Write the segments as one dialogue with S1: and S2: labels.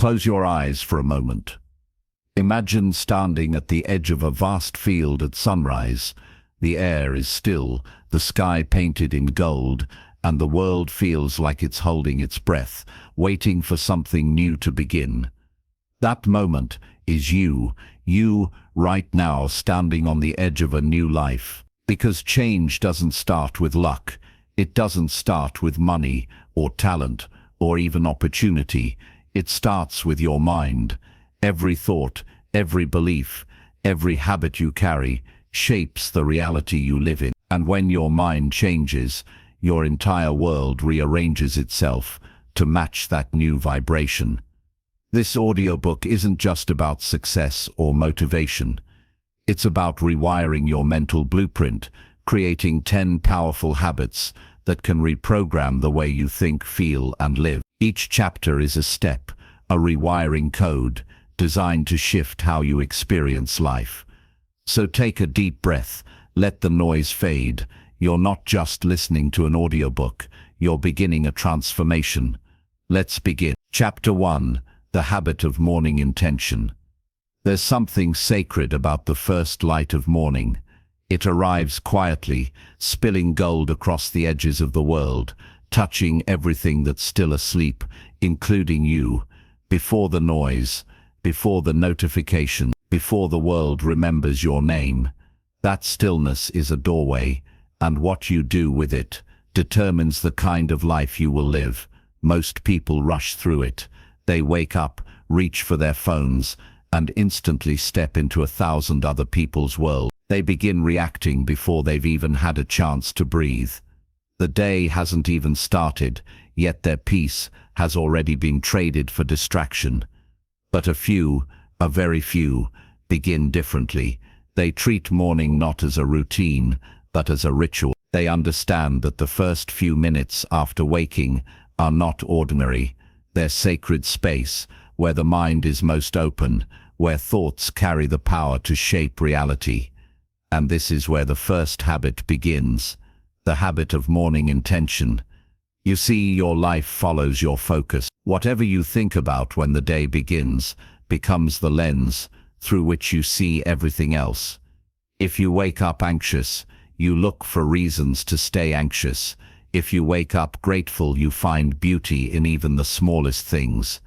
S1: Close your eyes for a moment. Imagine standing at the edge of a vast field at sunrise. The air is still, the sky painted in gold, and the world feels like it's holding its breath, waiting for something new to begin. That moment is you right now standing on the edge of a new life. Because change doesn't start with luck. It doesn't start with money or talent or even opportunity. It starts with your mind. Every thought, every belief, every habit you carry shapes the reality you live in. And when your mind changes, your entire world rearranges itself to match that new vibration. This audiobook isn't just about success or motivation. It's about rewiring your mental blueprint, creating 10 powerful habits that can reprogram the way you think, feel, and live. Each chapter is a step, a rewiring code, designed to shift how you experience life. So take a deep breath, let the noise fade. You're not just listening to an audiobook, you're beginning a transformation. Let's begin. Chapter 1. The Habit of Morning Intention. There's something sacred about the first light of morning. It arrives quietly, spilling gold across the edges of the world, touching everything that's still asleep, including you, before the noise, before the notification, before the world remembers your name. That stillness is a doorway, and what you do with it determines the kind of life you will live. Most people rush through it. They wake up, reach for their phones, and instantly step into 1,000 other people's world. They begin reacting before they've even had a chance to breathe. The day hasn't even started, yet their peace has already been traded for distraction. But a very few, begin differently. They treat morning not as a routine, but as a ritual. They understand that the first few minutes after waking are not ordinary. They're sacred space, where the mind is most open, where thoughts carry the power to shape reality. And this is where the first habit begins, the habit of morning intention. You see, your life follows your focus. Whatever you think about when the day begins becomes the lens through which you see everything else. If you wake up anxious, you look for reasons to stay anxious. If you wake up grateful, you find beauty in even the smallest things.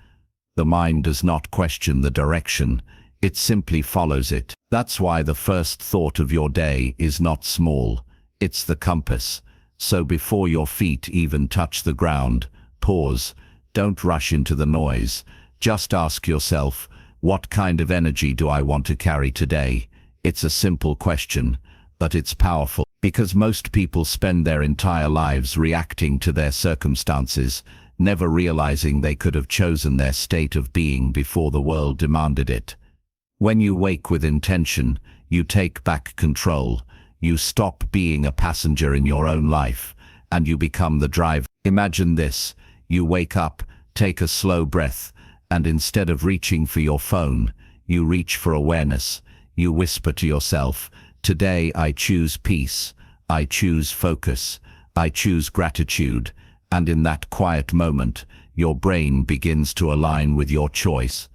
S1: The mind does not question the direction, it simply follows it. That's why the first thought of your day is not small, it's the compass. So before your feet even touch the ground, pause. Don't rush into the noise. Just ask yourself, what kind of energy do I want to carry today? It's a simple question, but it's powerful, because most people spend their entire lives reacting to their circumstances, never realizing they could have chosen their state of being before the world demanded it. When you wake with intention, you take back control. You stop being a passenger in your own life, and you become the driver. Imagine this: you wake up, take a slow breath, and instead of reaching for your phone, you reach for awareness. You whisper to yourself, today I choose peace, I choose focus, I choose gratitude. And in that quiet moment, your brain begins to align with your choice.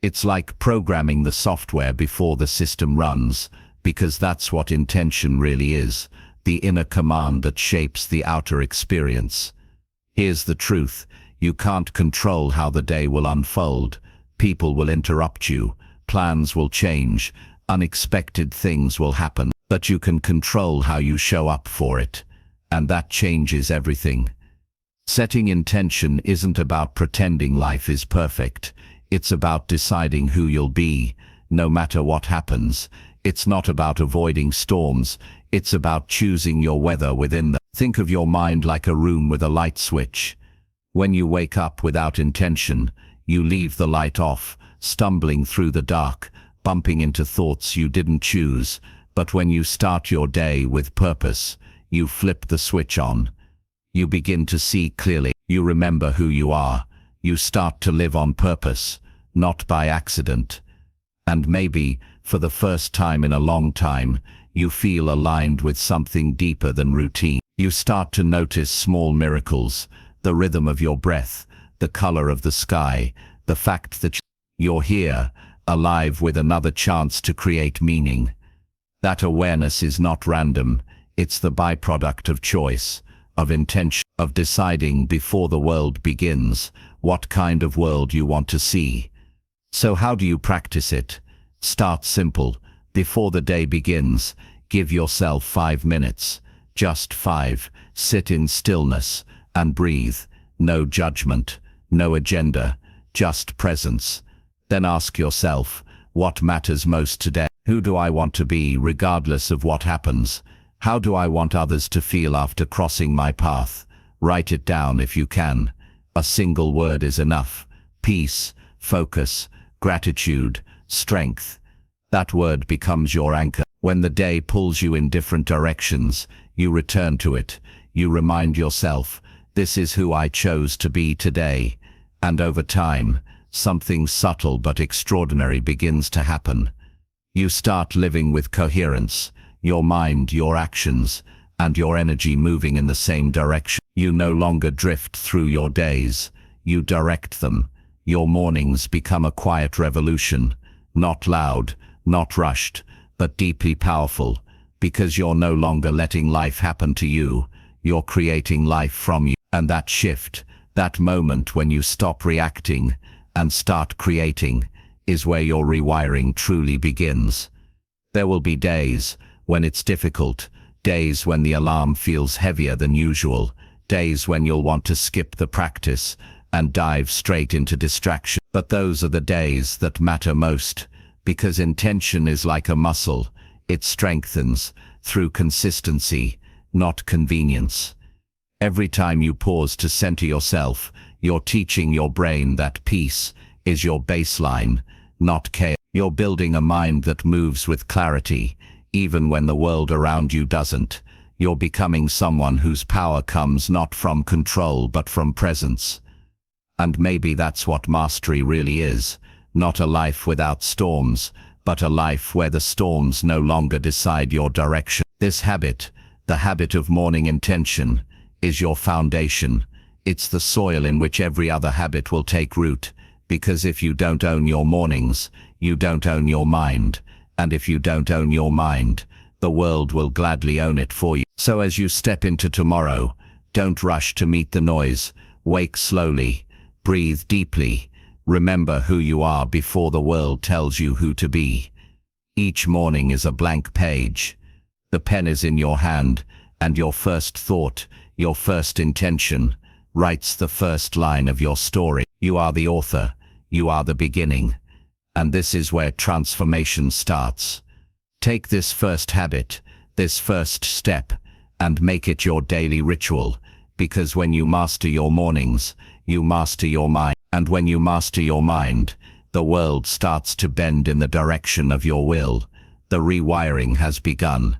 S1: It's like programming the software before the system runs, because that's what intention really is, the inner command that shapes the outer experience. Here's the truth: you can't control how the day will unfold. People will interrupt you, plans will change, unexpected things will happen, but you can control how you show up for it, and that changes everything. Setting intention isn't about pretending life is perfect. It's about deciding who you'll be, no matter what happens. It's not about avoiding storms, it's about choosing your weather within them. Think of your mind like a room with a light switch. When you wake up without intention, you leave the light off, stumbling through the dark, bumping into thoughts you didn't choose. But when you start your day with purpose, you flip the switch on. You begin to see clearly. You remember who you are. You start to live on purpose, not by accident. And maybe, for the first time in a long time, you feel aligned with something deeper than routine. You start to notice small miracles, the rhythm of your breath, the color of the sky, the fact that you're here, alive with another chance to create meaning. That awareness is not random, it's the byproduct of choice, of intention, of deciding before the world begins what kind of world you want to see. So how do you practice it? Start simple. Before the day begins, give yourself 5 minutes. Just 5. Sit in stillness and breathe. No judgment, no agenda, just presence. Then ask yourself, what matters most today? Who do I want to be regardless of what happens? How do I want others to feel after crossing my path? Write it down if you can. A single word is enough. Peace, focus, gratitude, strength. That word becomes your anchor. When the day pulls you in different directions, you return to it. You remind yourself, this is who I chose to be today. And over time, something subtle but extraordinary begins to happen. You start living with coherence, your mind, your actions, and your energy moving in the same direction. You no longer drift through your days, you direct them. Your mornings become a quiet revolution, not loud, not rushed, but deeply powerful, because you're no longer letting life happen to you, you're creating life from you. And that shift, that moment when you stop reacting and start creating, is where your rewiring truly begins. There will be days when it's difficult, days when the alarm feels heavier than usual, days when you'll want to skip the practice and dive straight into distraction. But those are the days that matter most, because intention is like a muscle. It strengthens through consistency, not convenience. Every time you pause to center yourself, you're teaching your brain that peace is your baseline, not chaos. You're building a mind that moves with clarity, even when the world around you doesn't. You're becoming someone whose power comes not from control but from presence. And maybe that's what mastery really is, not a life without storms, but a life where the storms no longer decide your direction. This habit, the habit of morning intention, is your foundation. It's the soil in which every other habit will take root, because if you don't own your mornings, you don't own your mind, and if you don't own your mind, the world will gladly own it for you. So as you step into tomorrow, don't rush to meet the noise. Wake slowly, breathe deeply, remember who you are before the world tells you who to be. Each morning is a blank page. The pen is in your hand, and your first thought, your first intention, writes the first line of your story. You are the author, you are the beginning. And this is where transformation starts. Take this first habit, this first step, and make it your daily ritual, because when you master your mornings, you master your mind. And when you master your mind, the world starts to bend in the direction of your will. The rewiring has begun.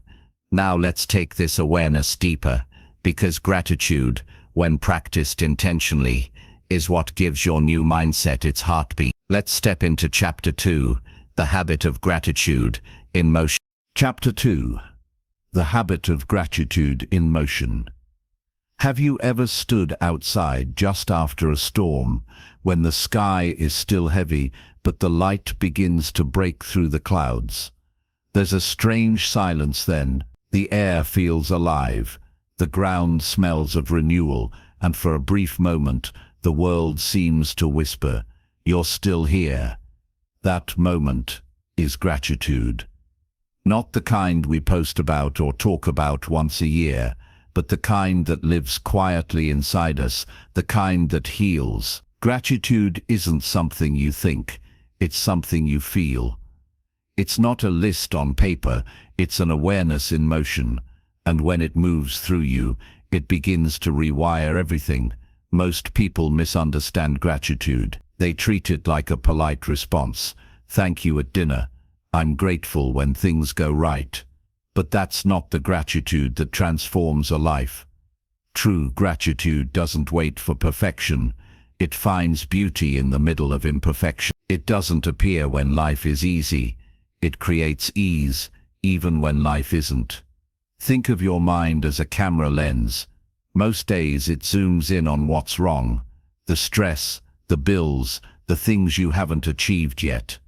S1: Now let's take this awareness deeper, because gratitude, when practiced intentionally, is what gives your new mindset its heartbeat. Let's step into Chapter 2, the habit of gratitude in motion. Chapter 2, the habit of gratitude in motion. Have you ever stood outside just after a storm, when the sky is still heavy, but the light begins to break through the clouds? There's a strange silence then. The air feels alive. The ground smells of renewal, and for a brief moment, the world seems to whisper, "You're still here." That moment is gratitude. Not the kind we post about or talk about once a year, but the kind that lives quietly inside us, the kind that heals. Gratitude isn't something you think, it's something you feel. It's not a list on paper, it's an awareness in motion, and when it moves through you, it begins to rewire everything. Most people misunderstand gratitude. They treat it like a polite response. Thank you at dinner. I'm grateful when things go right. But that's not the gratitude that transforms a life. True gratitude doesn't wait for perfection. It finds beauty in the middle of imperfection. It doesn't appear when life is easy. It creates ease, even when life isn't. Think of your mind as a camera lens. Most days it zooms in on what's wrong. The stress, the bills, the things you haven't achieved yet.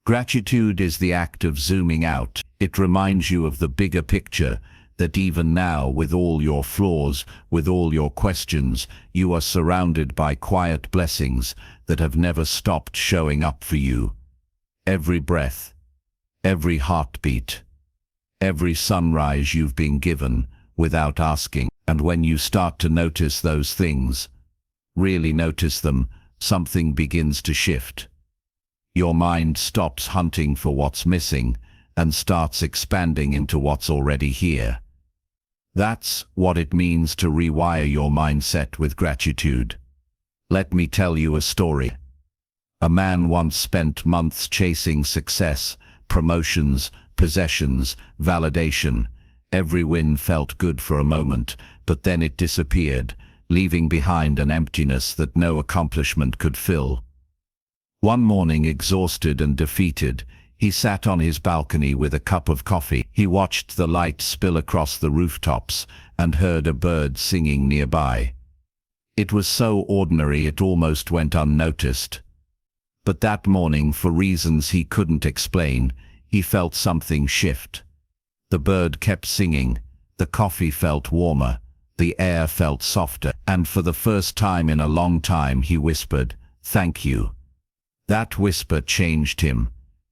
S1: Gratitude is the act of zooming out. It reminds you of the bigger picture, that even now, with all your flaws, with all your questions, you are surrounded by quiet blessings that have never stopped showing up for you. Every breath, every heartbeat, every sunrise you've been given without asking. And when you start to notice those things, really notice them, something begins to shift. Your mind stops hunting for what's missing and starts expanding into what's already here. That's what it means to rewire your mindset with gratitude. Let me tell you a story. A man once spent months chasing success, promotions, possessions, validation. Every win felt good for a moment, but then it disappeared, leaving behind an emptiness that no accomplishment could fill. One morning, exhausted and defeated, he sat on his balcony with a cup of coffee. He watched the light spill across the rooftops and heard a bird singing nearby. It was so ordinary it almost went unnoticed. But that morning, for reasons he couldn't explain, he felt something shift. The bird kept singing, the coffee felt warmer, the air felt softer, and for the first time in a long time he whispered, "Thank you." That whisper changed him.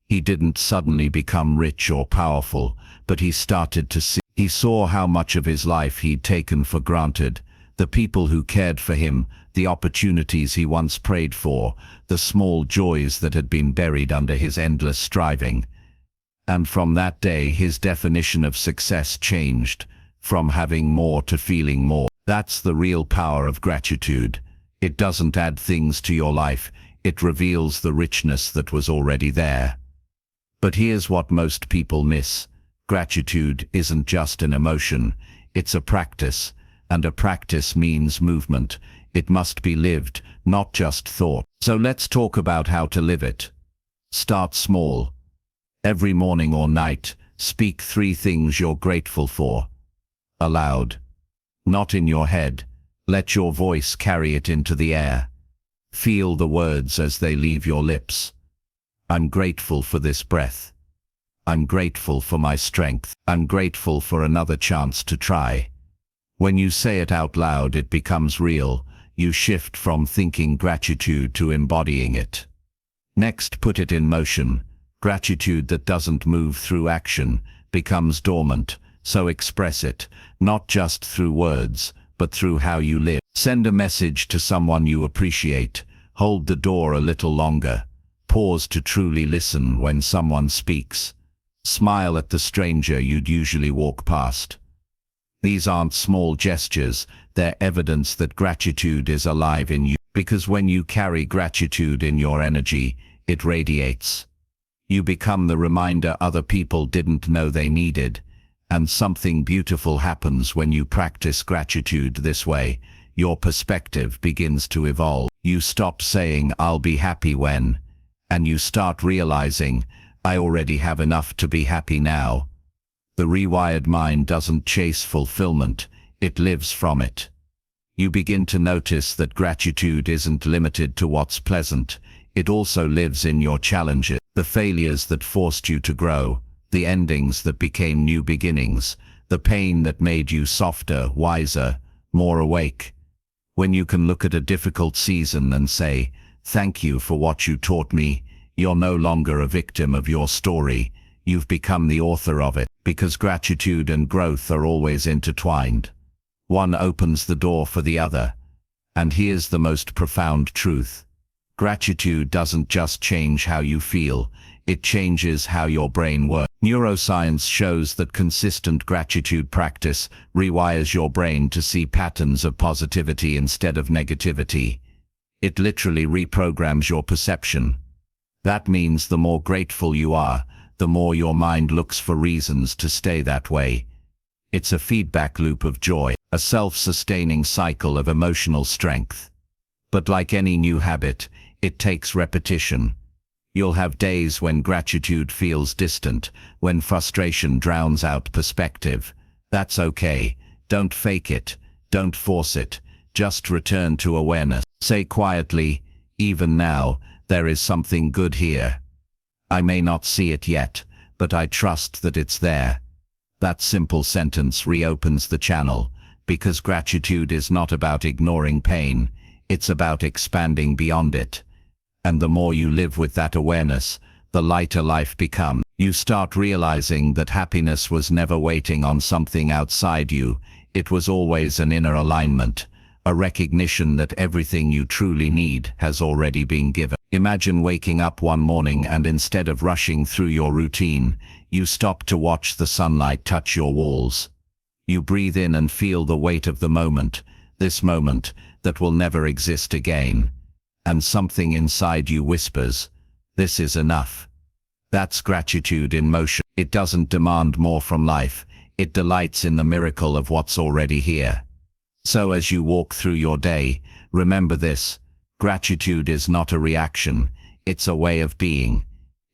S1: He didn't suddenly become rich or powerful, but he started to see. He saw how much of his life he'd taken for granted, the people who cared for him, the opportunities he once prayed for, the small joys that had been buried under his endless striving. And from that day his definition of success changed, from having more to feeling more. That's the real power of gratitude. It doesn't add things to your life, it reveals the richness that was already there. But here's what most people miss. Gratitude isn't just an emotion, it's a practice, and a practice means movement. It must be lived, not just thought. So let's talk about how to live it. Start small. Every morning or night, speak 3 things you're grateful for. Aloud. Not in your head. Let your voice carry it into the air. Feel the words as they leave your lips. I'm grateful for this breath. I'm grateful for my strength. I'm grateful for another chance to try. When you say it out loud, it becomes real. You shift from thinking gratitude to embodying it. Next, put it in motion. Gratitude that doesn't move through action becomes dormant, so express it, not just through words, but through how you live. Send a message to someone you appreciate. Hold the door a little longer. Pause to truly listen when someone speaks. Smile at the stranger you'd usually walk past. These aren't small gestures, they're evidence that gratitude is alive in you. Because when you carry gratitude in your energy, it radiates. You become the reminder other people didn't know they needed. And something beautiful happens when you practice gratitude this way. Your perspective begins to evolve. You stop saying, "I'll be happy when," and you start realizing, "I already have enough to be happy now." The rewired mind doesn't chase fulfillment, it lives from it. You begin to notice that gratitude isn't limited to what's pleasant, it also lives in your challenges, the failures that forced you to grow, the endings that became new beginnings, the pain that made you softer, wiser, more awake. When you can look at a difficult season and say, "Thank you for what you taught me," you're no longer a victim of your story, you've become the author of it, because gratitude and growth are always intertwined. One opens the door for the other. And here's the most profound truth. Gratitude doesn't just change how you feel, it changes how your brain works. Neuroscience shows that consistent gratitude practice rewires your brain to see patterns of positivity instead of negativity. It literally reprograms your perception. That means the more grateful you are, the more your mind looks for reasons to stay that way. It's a feedback loop of joy, a self-sustaining cycle of emotional strength. But like any new habit, it takes repetition. You'll have days when gratitude feels distant, when frustration drowns out perspective. That's okay. Don't fake it. Don't force it. Just return to awareness. Say quietly, Even now, there is something good here. I may not see it yet, but I trust that it's there. That simple sentence reopens the channel, because gratitude is not about ignoring pain, it's about expanding beyond it. And the more you live with that awareness, the lighter life becomes. You start realizing that happiness was never waiting on something outside you, it was always an inner alignment, a recognition that everything you truly need has already been given. Imagine waking up one morning and instead of rushing through your routine, you stop to watch the sunlight touch your walls. You breathe in and feel the weight of the moment, this moment that will never exist again. And something inside you whispers, "This is enough." That's gratitude in motion. It doesn't demand more from life, it delights in the miracle of what's already here. So as you walk through your day, remember this: gratitude is not a reaction, it's a way of being.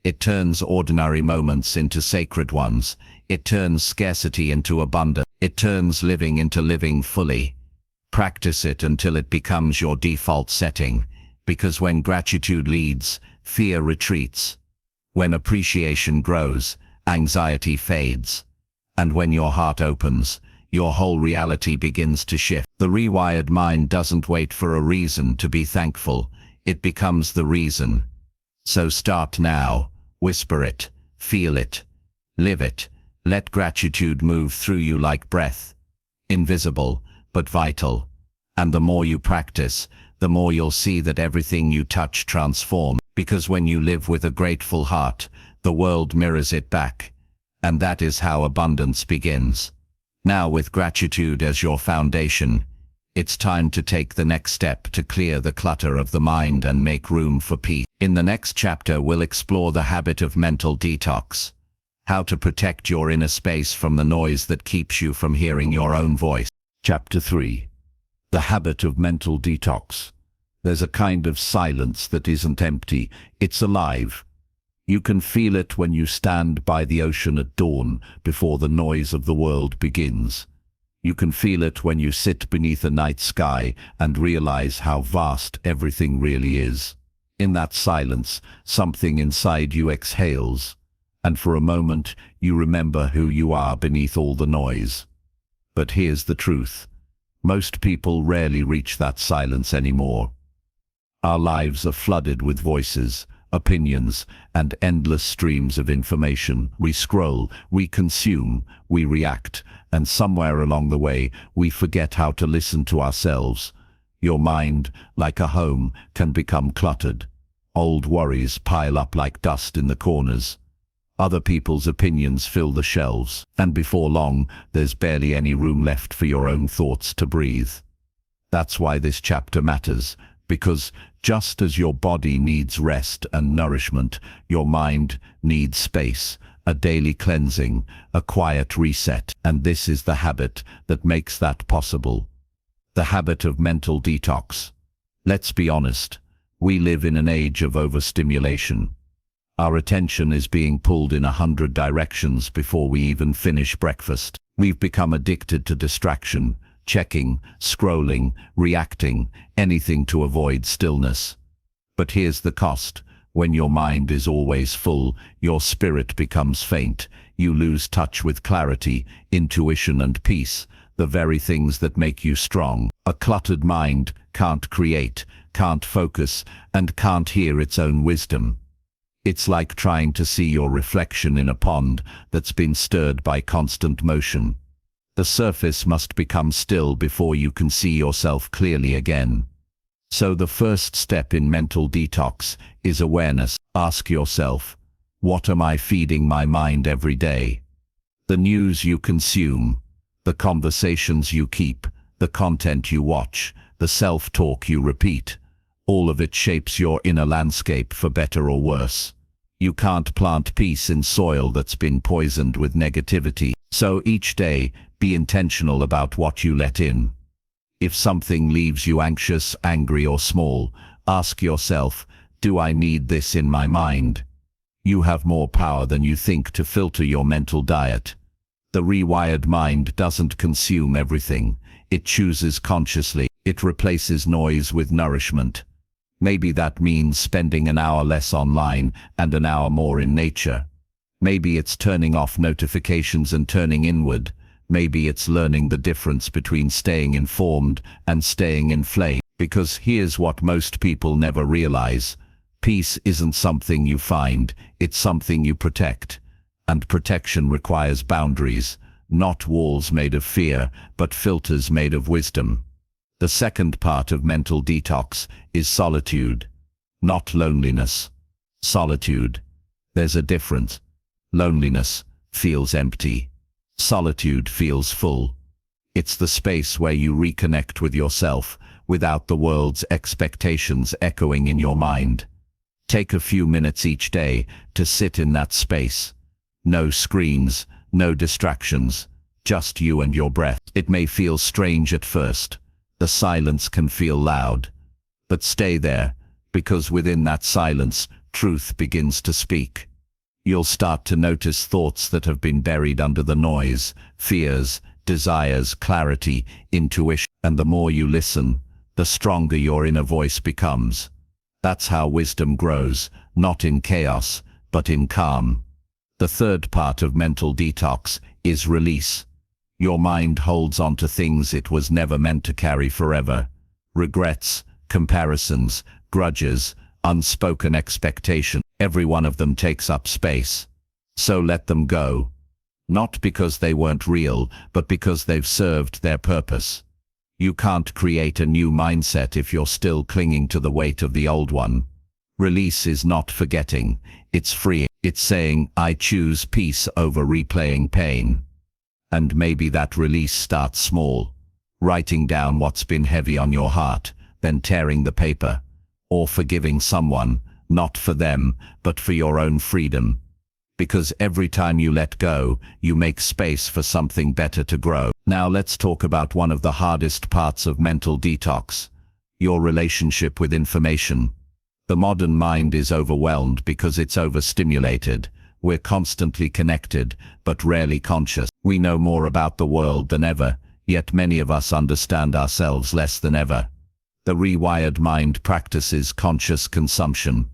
S1: It turns ordinary moments into sacred ones. It turns scarcity into abundance. It turns living into living fully. Practice it until it becomes your default setting, because when gratitude leads, fear retreats. When appreciation grows, anxiety fades. And when your heart opens, your whole reality begins to shift. The rewired mind doesn't wait for a reason to be thankful, it becomes the reason. So start now, whisper it, feel it, live it, let gratitude move through you like breath. Invisible, but vital. And the more you practice, the more you'll see that everything you touch transforms. Because when you live with a grateful heart, the world mirrors it back. And that is how abundance begins. Now, with gratitude as your foundation, it's time to take the next step to clear the clutter of the mind and make room for peace. In the next chapter, we'll explore the habit of mental detox, how to protect your inner space from the noise that keeps you from hearing your own voice. Chapter 3. The habit of mental detox. There's a kind of silence that isn't empty, it's alive. You can feel it when you stand by the ocean at dawn before the noise of the world begins. You can feel it when you sit beneath a night sky and realize how vast everything really is. In that silence, something inside you exhales, and for a moment you remember who you are beneath all the noise. But here's the truth. Most people rarely reach that silence anymore. Our lives are flooded with voices, opinions, and endless streams of information. We scroll, we consume, we react, and somewhere along the way, we forget how to listen to ourselves. Your mind, like a home, can become cluttered. Old worries pile up like dust in the corners. Other people's opinions fill the shelves, and before long, there's barely any room left for your own thoughts to breathe. That's why this chapter matters, because just as your body needs rest and nourishment, your mind needs space, a daily cleansing, a quiet reset. And this is the habit that makes that possible. The habit of mental detox. Let's be honest, we live in an age of overstimulation. Our attention is being pulled in 100 directions before we even finish breakfast. We've become addicted to distraction, checking, scrolling, reacting, anything to avoid stillness. But here's the cost. When your mind is always full, your spirit becomes faint. You lose touch with clarity, intuition, and peace, the very things that make you strong. A cluttered mind can't create, can't focus, and can't hear its own wisdom. It's like trying to see your reflection in a pond that's been stirred by constant motion. The surface must become still before you can see yourself clearly again. So the first step in mental detox is awareness. Ask yourself, what am I feeding my mind every day? The news you consume, the conversations you keep, the content you watch, the self-talk you repeat. All of it shapes your inner landscape for better or worse. You can't plant peace in soil that's been poisoned with negativity. So each day, be intentional about what you let in. If something leaves you anxious, angry, or small, ask yourself, do I need this in my mind? You have more power than you think to filter your mental diet. The rewired mind doesn't consume everything. It chooses consciously. It replaces noise with nourishment. Maybe that means spending an hour less online and an hour more in nature. Maybe it's turning off notifications and turning inward. Maybe it's learning the difference between staying informed and staying inflamed. Because here's what most people never realize. Peace isn't something you find, it's something you protect. And protection requires boundaries, not walls made of fear, but filters made of wisdom. The second part of mental detox is solitude, not loneliness. Solitude. There's a difference. Loneliness feels empty. Solitude feels full. It's the space where you reconnect with yourself without the world's expectations echoing in your mind. Take a few minutes each day to sit in that space. No screens, no distractions, just you and your breath. It may feel strange at first. The silence can feel loud. But stay there, because within that silence, truth begins to speak. You'll start to notice thoughts that have been buried under the noise, fears, desires, clarity, intuition. And the more you listen, the stronger your inner voice becomes. That's how wisdom grows, not in chaos, but in calm. The third part of mental detox is release. Your mind holds on to things it was never meant to carry forever. Regrets, comparisons, grudges, unspoken expectations. Every one of them takes up space. So let them go. Not because they weren't real, but because they've served their purpose. You can't create a new mindset if you're still clinging to the weight of the old one. Release is not forgetting, it's freeing. It's saying, I choose peace over replaying pain. And maybe that release starts small. Writing down what's been heavy on your heart, then tearing the paper. Or forgiving someone, not for them, but for your own freedom. Because every time you let go, you make space for something better to grow. Now let's talk about one of the hardest parts of mental detox. Your relationship with information. The modern mind is overwhelmed because it's overstimulated. We're constantly connected, but rarely conscious. We know more about the world than ever, yet many of us understand ourselves less than ever. The rewired mind practices conscious consumption.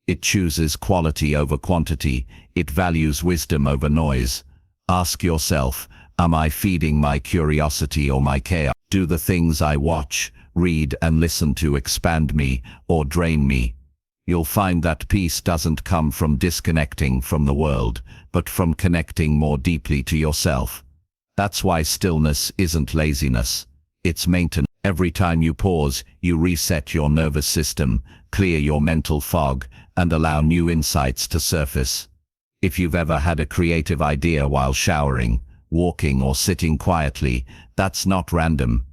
S1: It chooses quality over quantity. It values wisdom over noise. Ask yourself, am I feeding my curiosity or my chaos? Do the things I watch, read, and listen to expand me or drain me? You'll find that peace doesn't come from disconnecting from the world, but from connecting more deeply to yourself. That's why stillness isn't laziness. It's maintenance. Every time you pause, you reset your nervous system, clear your mental fog, and allow new insights to surface. If you've ever had a creative idea while showering, walking, or sitting quietly, that's not random.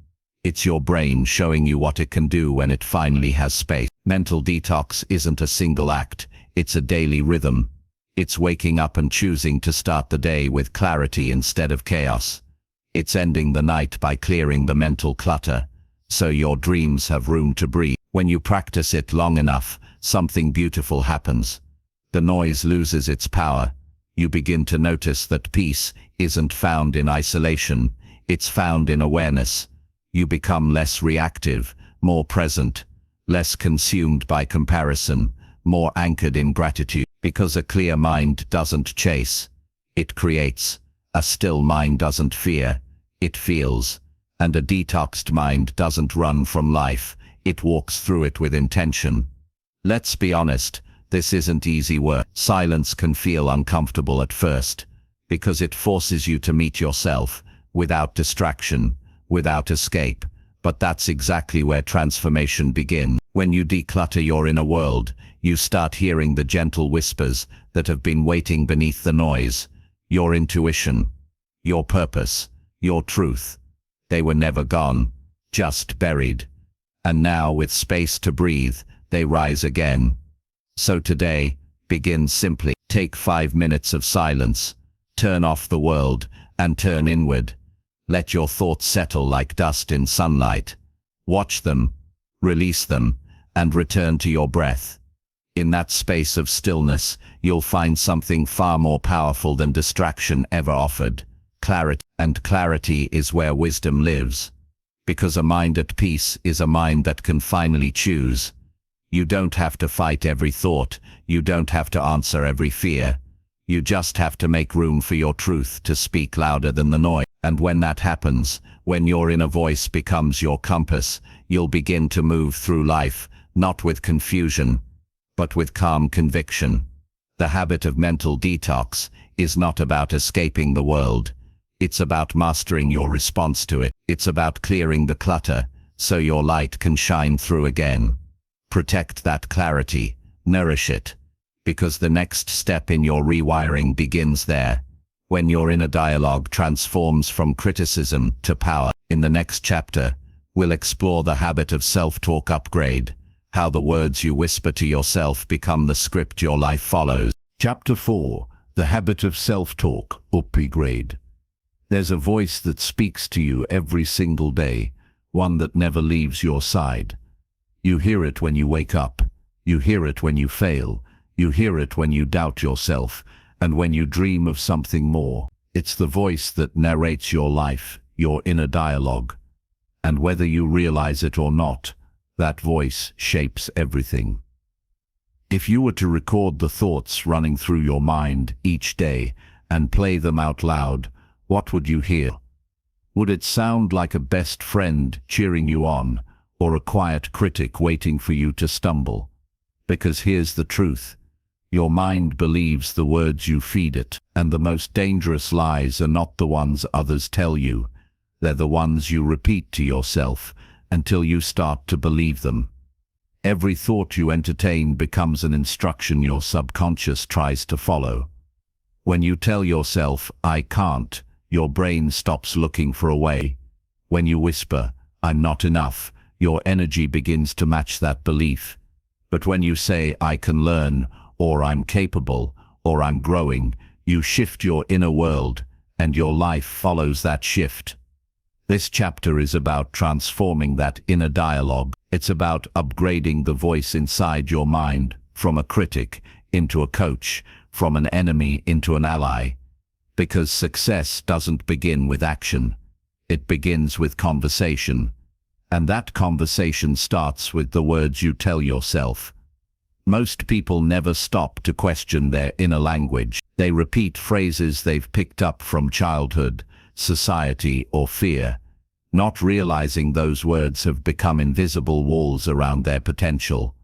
S1: It's your brain showing you what it can do when it finally has space. Mental detox isn't a single act, it's a daily rhythm. It's waking up and choosing to start the day with clarity instead of chaos. It's ending the night by clearing the mental clutter, so your dreams have room to breathe. When you practice it long enough, something beautiful happens. The noise loses its power. You begin to notice that peace isn't found in isolation, it's found in awareness. You become less reactive, more present, less consumed by comparison, more anchored in gratitude. Because a clear mind doesn't chase, it creates. A still mind doesn't fear, it feels. And a detoxed mind doesn't run from life, it walks through it with intention. Let's be honest, this isn't easy work. Silence can feel uncomfortable at first, because it forces you to meet yourself, without distraction, without escape. But that's exactly where transformation begins. When you declutter your inner world, you start hearing the gentle whispers that have been waiting beneath the noise. Your intuition, your purpose, your truth. They were never gone, just buried. And now, with space to breathe, they rise again. So today, begin simply. Take 5 minutes of silence. Turn off the world and turn inward. Let your thoughts settle like dust in sunlight. Watch them, release them, and return to your breath. In that space of stillness, you'll find something far more powerful than distraction ever offered. Clarity. And clarity is where wisdom lives. Because a mind at peace is a mind that can finally choose. You don't have to fight every thought. You don't have to answer every fear. You just have to make room for your truth to speak louder than the noise. And when that happens, when your inner voice becomes your compass, you'll begin to move through life, not with confusion, but with calm conviction. The habit of mental detox is not about escaping the world. It's about mastering your response to it. It's about clearing the clutter so your light can shine through again. Protect that clarity, nourish it, because the next step in your rewiring begins there, when your inner dialogue transforms from criticism to power. In the next chapter, we'll explore the habit of self-talk upgrade, how the words you whisper to yourself become the script your life follows. Chapter 4, the habit of self-talk upgrade. There's a voice that speaks to you every single day, one that never leaves your side. You hear it when you wake up, you hear it when you fail, you hear it when you doubt yourself, and when you dream of something more. It's the voice that narrates your life, your inner dialogue. And whether you realize it or not, that voice shapes everything. If you were to record the thoughts running through your mind each day and play them out loud, what would you hear? Would it sound like a best friend cheering you on, or a quiet critic waiting for you to stumble? Because here's the truth. Your mind believes the words you feed it, and the most dangerous lies are not the ones others tell you. They're the ones you repeat to yourself until you start to believe them. Every thought you entertain becomes an instruction your subconscious tries to follow. When you tell yourself, "I can't," your brain stops looking for a way. When you whisper, "I'm not enough," your energy begins to match that belief. But when you say, "I can learn," or "I'm capable," or "I'm growing," you shift your inner world, and your life follows that shift. This chapter is about transforming that inner dialogue. It's about upgrading the voice inside your mind, from a critic into a coach, from an enemy into an ally. Because success doesn't begin with action. It begins with conversation. And that conversation starts with the words you tell yourself. Most people never stop to question their inner language. They repeat phrases they've picked up from childhood, society, or fear, not realizing those words have become invisible walls around their potential.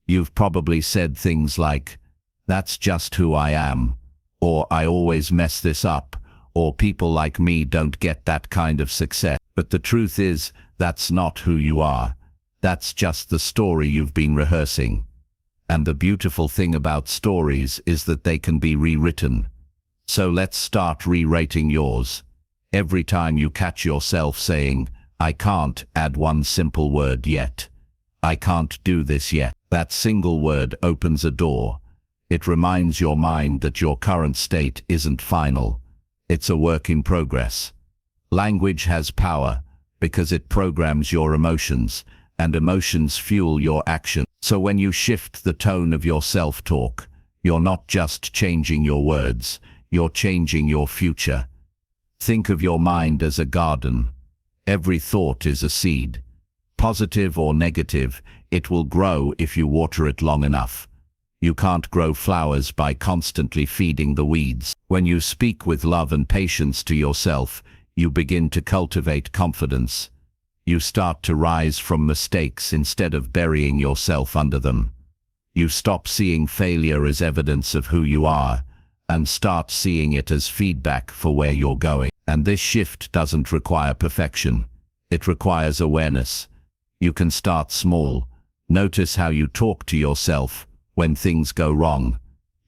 S1: You've probably said things like, "That's just who I am," or "I always mess this up," or "People like me don't get that kind of success." But the truth is, that's not who you are. That's just the story you've been rehearsing. And the beautiful thing about stories is that they can be rewritten. So let's start rewriting yours. Every time you catch yourself saying, "I can't," add one simple word: "yet." I can't do this yet. That single word opens a door. It reminds your mind that your current state isn't final. It's a work in progress. Language has power because it programs your emotions, and emotions fuel your action. So when you shift the tone of your self-talk, you're not just changing your words, you're changing your future. Think of your mind as a garden. Every thought is a seed. Positive or negative, it will grow if you water it long enough. You can't grow flowers by constantly feeding the weeds. When you speak with love and patience to yourself, you begin to cultivate confidence. You start to rise from mistakes instead of burying yourself under them. You stop seeing failure as evidence of who you are, and start seeing it as feedback for where you're going. And this shift doesn't require perfection. It requires awareness. You can start small. Notice how you talk to yourself when things go wrong.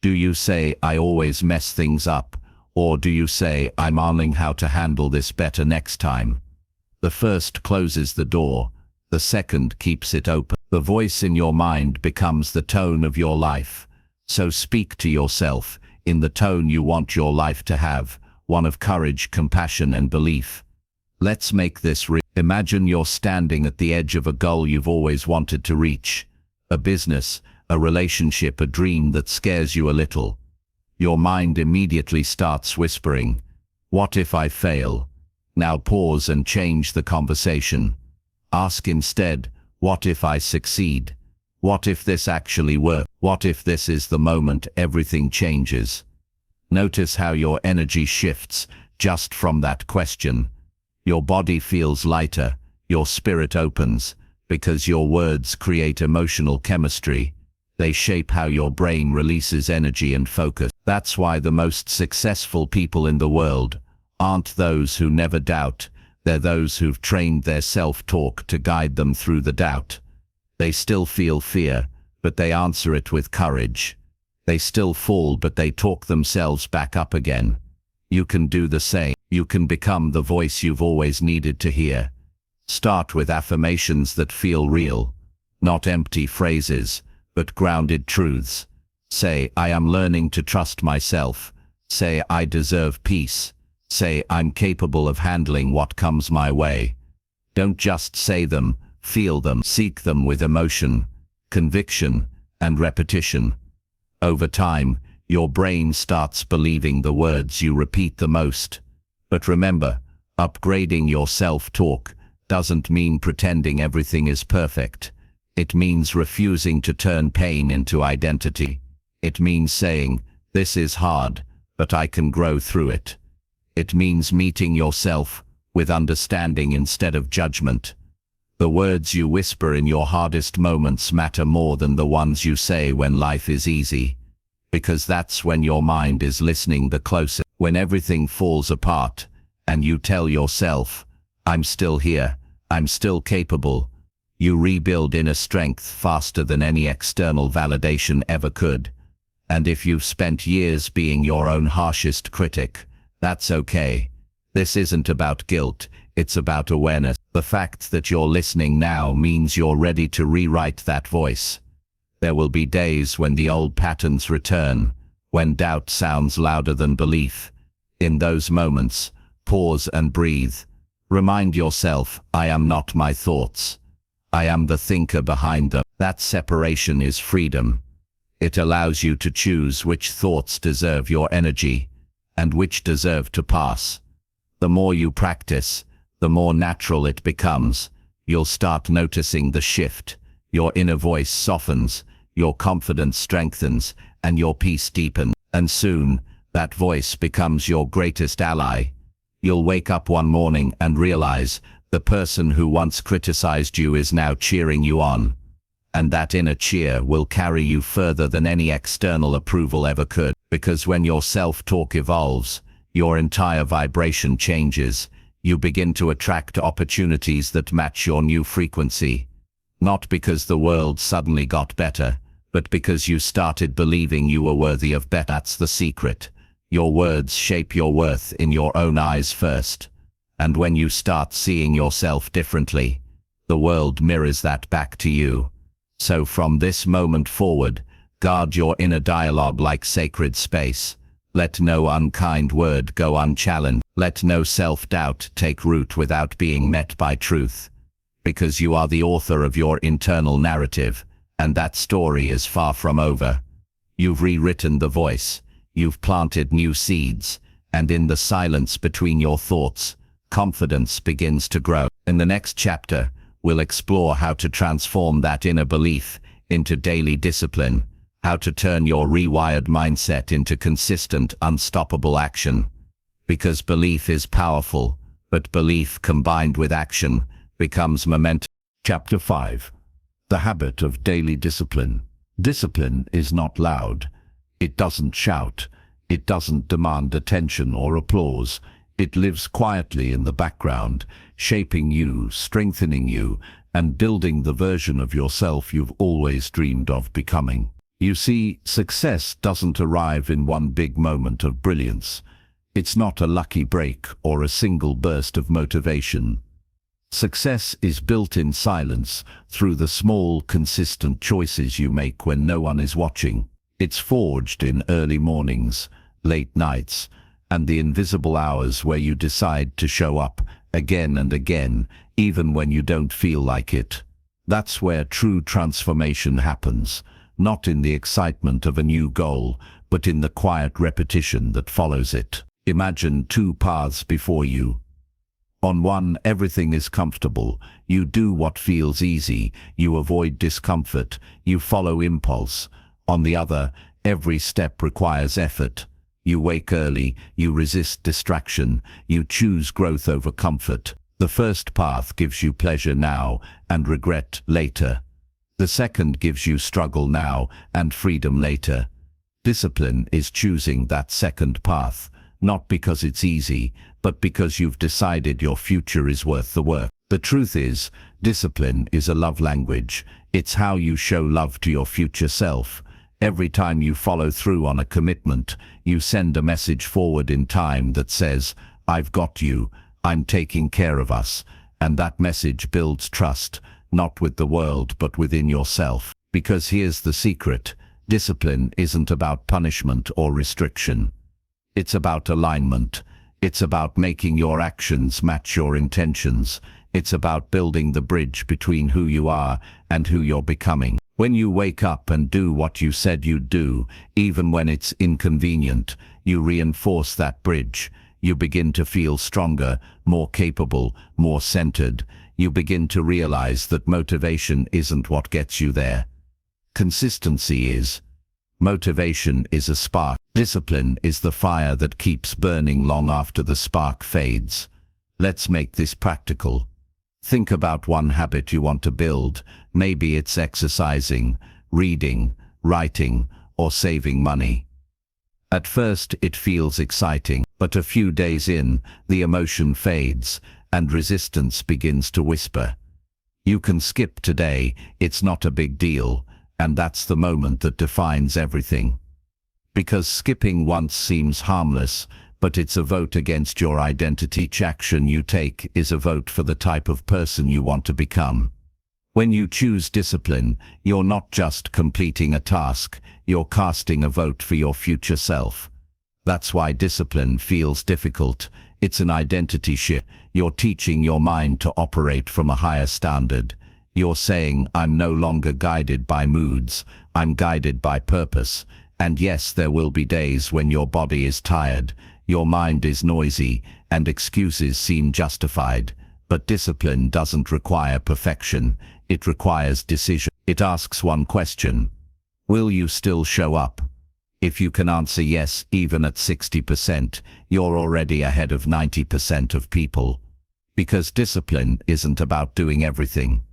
S1: Do you say, "I always mess things up," or do you say, "I'm learning how to handle this better next time"? The first closes the door, the second keeps it open. The voice in your mind becomes the tone of your life. So speak to yourself in the tone you want your life to have, one of courage, compassion, and belief. Let's make this real. Imagine you're standing at the edge of a goal you've always wanted to reach. A business, a relationship, a dream that scares you a little. Your mind immediately starts whispering, "What if I fail?" Now pause and change the conversation. Ask instead, "What if I succeed?" What if this actually works? What if this is the moment everything changes? Notice how your energy shifts just from that question. Your body feels lighter, your spirit opens, because your words create emotional chemistry. They shape how your brain releases energy and focus. That's why the most successful people in the world aren't those who never doubt. They're those who've trained their self-talk to guide them through the doubt. They still feel fear, but they answer it with courage. They still fall, but they talk themselves back up again. You can do the same. You can become the voice you've always needed to hear. Start with affirmations that feel real, not empty phrases, but grounded truths. Say, I am learning to trust myself. Say, I deserve peace. Say, I'm capable of handling what comes my way. Don't just say them, feel them. Seek them with emotion, conviction, and repetition. Over time, your brain starts believing the words you repeat the most. But remember, upgrading your self-talk doesn't mean pretending everything is perfect. It means refusing to turn pain into identity. It means saying, this is hard, but I can grow through it. It means meeting yourself with understanding instead of judgment. The words you whisper in your hardest moments matter more than the ones you say when life is easy. Because that's when your mind is listening the closest. When everything falls apart, and you tell yourself, I'm still here, I'm still capable, you rebuild inner strength faster than any external validation ever could. And if you've spent years being your own harshest critic, that's okay. This isn't about guilt, it's about awareness. The fact that you're listening now means you're ready to rewrite that voice. There will be days when the old patterns return, when doubt sounds louder than belief. In those moments, pause and breathe. Remind yourself, I am not my thoughts. I am the thinker behind them. That separation is freedom. It allows you to choose which thoughts deserve your energy, and which deserve to pass. The more you practice, the more natural it becomes. You'll start noticing the shift. Your inner voice softens, your confidence strengthens, and your peace deepens. And soon, that voice becomes your greatest ally. You'll wake up one morning and realize the person who once criticized you is now cheering you on. And that inner cheer will carry you further than any external approval ever could. Because when your self-talk evolves, your entire vibration changes. You begin to attract opportunities that match your new frequency. Not because the world suddenly got better, but because you started believing you were worthy of better. That's the secret. Your words shape your worth in your own eyes first. And when you start seeing yourself differently, the world mirrors that back to you. So from this moment forward, guard your inner dialogue like sacred space. Let no unkind word go unchallenged. Let no self-doubt take root without being met by truth. Because you are the author of your internal narrative, and that story is far from over. You've rewritten the voice, you've planted new seeds, and in the silence between your thoughts, confidence begins to grow. In the next chapter, we'll explore how to transform that inner belief into daily discipline, how to turn your rewired mindset into consistent, unstoppable action. Because belief is powerful, but belief combined with action becomes momentum. Chapter 5. The habit of daily discipline. Discipline is not loud. It doesn't shout. It doesn't demand attention or applause. It lives quietly in the background, shaping you, strengthening you, and building the version of yourself you've always dreamed of becoming. You see, success doesn't arrive in one big moment of brilliance. It's not a lucky break or a single burst of motivation. Success is built in silence through the small, consistent choices you make when no one is watching. It's forged in early mornings, late nights, and the invisible hours where you decide to show up again and again, even when you don't feel like it. That's where true transformation happens, not in the excitement of a new goal, but in the quiet repetition that follows it. Imagine two paths before you. On one, everything is comfortable. You do what feels easy. You avoid discomfort. You follow impulse. On the other, every step requires effort. You wake early. You resist distraction. You choose growth over comfort. The first path gives you pleasure now and regret later. The second gives you struggle now and freedom later. Discipline is choosing that second path, not because it's easy, but because you've decided your future is worth the work. The truth is, discipline is a love language. It's how you show love to your future self. Every time you follow through on a commitment, you send a message forward in time that says, "I've got you, I'm taking care of us." And that message builds trust, not with the world but within yourself. Because here's the secret, discipline isn't about punishment or restriction. It's about alignment. It's about making your actions match your intentions. It's about building the bridge between who you are and who you're becoming. When you wake up and do what you said you'd do, even when it's inconvenient, you reinforce that bridge. You begin to feel stronger, more capable, more centered. You begin to realize that motivation isn't what gets you there. Consistency is. Motivation is a spark. Discipline is the fire that keeps burning long after the spark fades. Let's make this practical. Think about one habit you want to build. Maybe it's exercising, reading, writing, or saving money. At first it feels exciting, but a few days in, the emotion fades, and resistance begins to whisper. You can skip today, it's not a big deal, and that's the moment that defines everything. Because skipping once seems harmless, but it's a vote against your identity. Each action you take is a vote for the type of person you want to become. When you choose discipline, you're not just completing a task, you're casting a vote for your future self. That's why discipline feels difficult. It's an identity shift. You're teaching your mind to operate from a higher standard. You're saying, "I'm no longer guided by moods, I'm guided by purpose." And yes, there will be days when your body is tired, your mind is noisy, and excuses seem justified. But discipline doesn't require perfection, it requires decision. It asks one question: will you still show up? If you can answer yes, even at 60%, you're already ahead of 90% of people. Because discipline isn't about doing everything.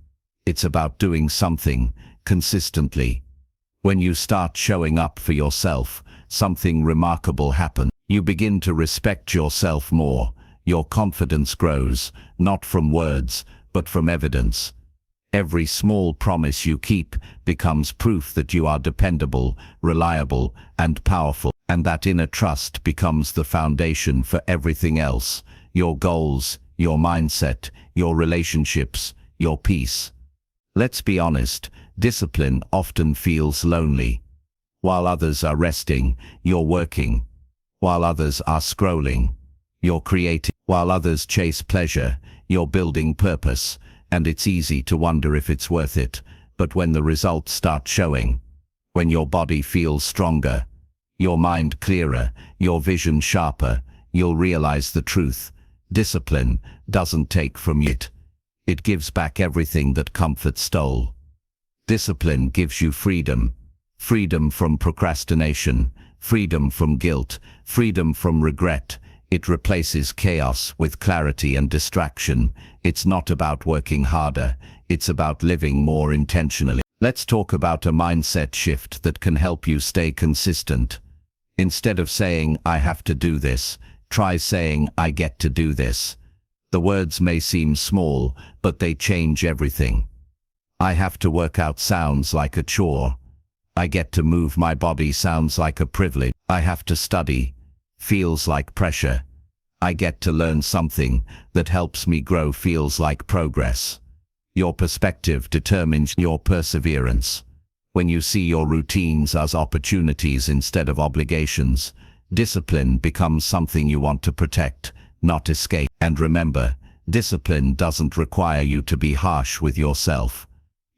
S1: It's about doing something, consistently. When you start showing up for yourself, something remarkable happens. You begin to respect yourself more. Your confidence grows, not from words, but from evidence. Every small promise you keep becomes proof that you are dependable, reliable, and powerful. And that inner trust becomes the foundation for everything else. Your goals, your mindset, your relationships, your peace. Let's be honest, discipline often feels lonely. While others are resting, you're working. While others are scrolling, you're creating. While others chase pleasure, you're building purpose. And it's easy to wonder if it's worth it. But when the results start showing, when your body feels stronger, your mind clearer, your vision sharper, you'll realize the truth. Discipline doesn't take from you. It gives back everything that comfort stole. Discipline gives you freedom. Freedom from procrastination, freedom from guilt, freedom from regret. It replaces chaos with clarity and distraction. It's not about working harder, it's about living more intentionally. Let's talk about a mindset shift that can help you stay consistent. Instead of saying, "I have to do this," try saying, "I get to do this." The words may seem small, but they change everything. I have to work out sounds like a chore. I get to move my body sounds like a privilege. I have to study feels like pressure. I get to learn something that helps me grow feels like progress. Your perspective determines your perseverance. When you see your routines as opportunities instead of obligations, discipline becomes something you want to protect, not escape. And remember, discipline doesn't require you to be harsh with yourself.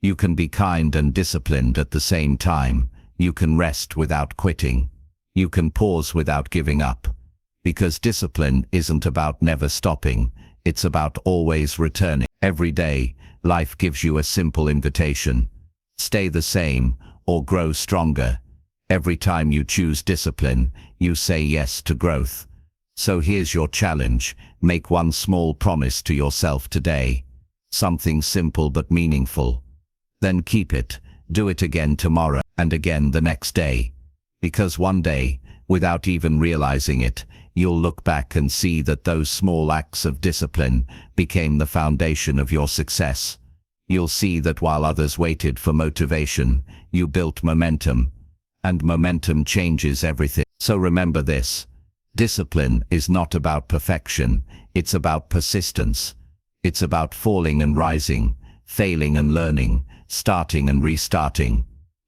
S1: You can be kind and disciplined at the same time. You can rest without quitting. You can pause without giving up. Because discipline isn't about never stopping, It's about always returning. Every day, life gives you a simple invitation. Stay the same or grow stronger. Every time you choose discipline, you say yes to growth. So here's your challenge. Make one small promise to yourself today. Something simple but meaningful. Then keep it. Do it again tomorrow and again the next day. Because one day, without even realizing it, you'll look back and see that those small acts of discipline became the foundation of your success. You'll see that while others waited for motivation, you built momentum. And momentum changes everything. So remember this. Discipline is not about perfection. It's about persistence. It's about falling and rising, failing and learning, starting and restarting.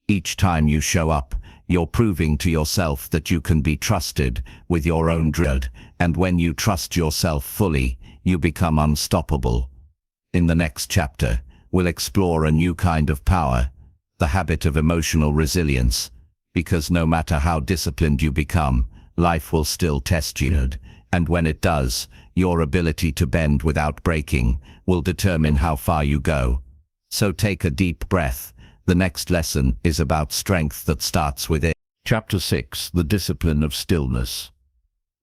S1: Each time you show up, you're proving to yourself that you can be trusted with your own dread, and when you trust yourself fully, you become unstoppable. In the next chapter, we'll explore a new kind of power, the habit of emotional resilience, because no matter how disciplined you become, life will still test you, and when it does, your ability to bend without breaking will determine how far you go. So take a deep breath. The next lesson is about strength that starts within. Chapter 6, The Discipline of Stillness.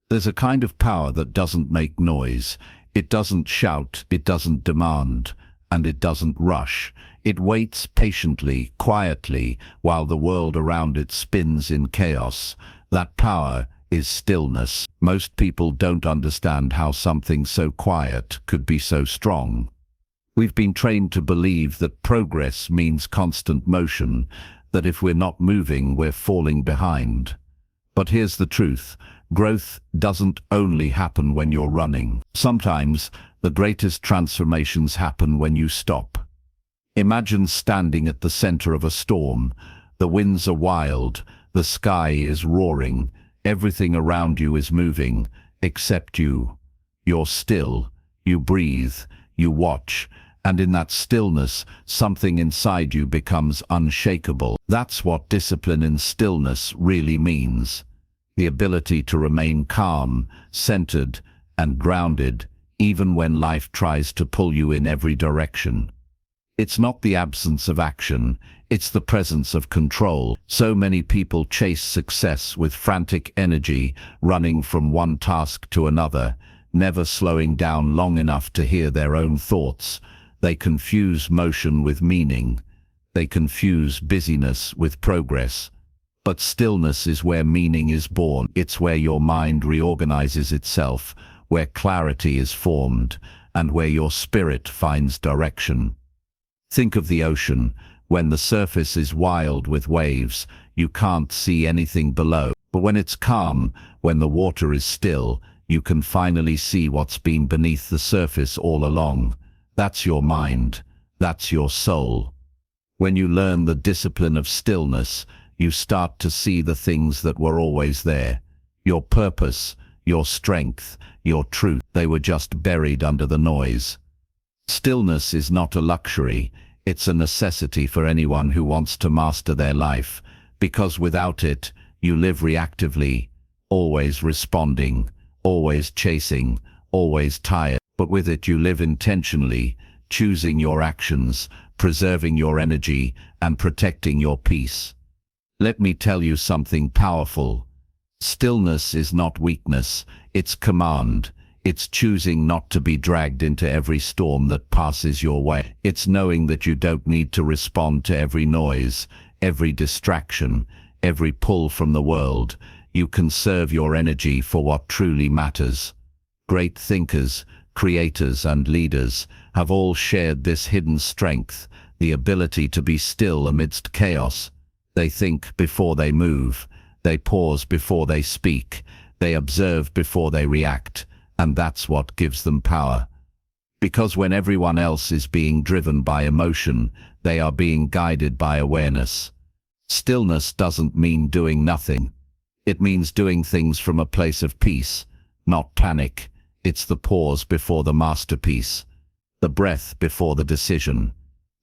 S1: There's a kind of power that doesn't make noise. It doesn't shout, it doesn't demand, and it doesn't rush. It waits patiently, quietly, while the world around it spins in chaos. That power is stillness. Most people don't understand how something so quiet could be so strong. We've been trained to believe that progress means constant motion, that if we're not moving, we're falling behind. But here's the truth. Growth doesn't only happen when you're running. Sometimes the greatest transformations happen when you stop. Imagine standing at the center of a storm. The winds are wild, the sky is roaring, everything around you is moving, except you. You're still, you breathe, you watch, and in that stillness, something inside you becomes unshakable. That's what discipline in stillness really means. The ability to remain calm, centered, and grounded, even when life tries to pull you in every direction. It's not the absence of action, it's the presence of control. So many people chase success with frantic energy, running from one task to another, never slowing down long enough to hear their own thoughts. They confuse motion with meaning. They confuse busyness with progress. But stillness is where meaning is born. It's where your mind reorganizes itself, where clarity is formed, and where your spirit finds direction. Think of the ocean. When the surface is wild with waves, you can't see anything below. But when it's calm, when the water is still, you can finally see what's been beneath the surface all along. That's your mind. That's your soul. When you learn the discipline of stillness, you start to see the things that were always there. Your purpose, your strength, your truth. They were just buried under the noise. Stillness is not a luxury. It's a necessity for anyone who wants to master their life, because without it, you live reactively, always responding, always chasing, always tired. But with it you live intentionally, choosing your actions, preserving your energy, and protecting your peace. Let me tell you something powerful. Stillness is not weakness, it's command. It's choosing not to be dragged into every storm that passes your way. It's knowing that you don't need to respond to every noise, every distraction, every pull from the world. You conserve your energy for what truly matters. Great thinkers, creators and leaders have all shared this hidden strength, the ability to be still amidst chaos. They think before they move, they pause before they speak, they observe before they react, and that's what gives them power. Because when everyone else is being driven by emotion, they are being guided by awareness. Stillness doesn't mean doing nothing. It means doing things from a place of peace, not panic. It's the pause before the masterpiece, the breath before the decision,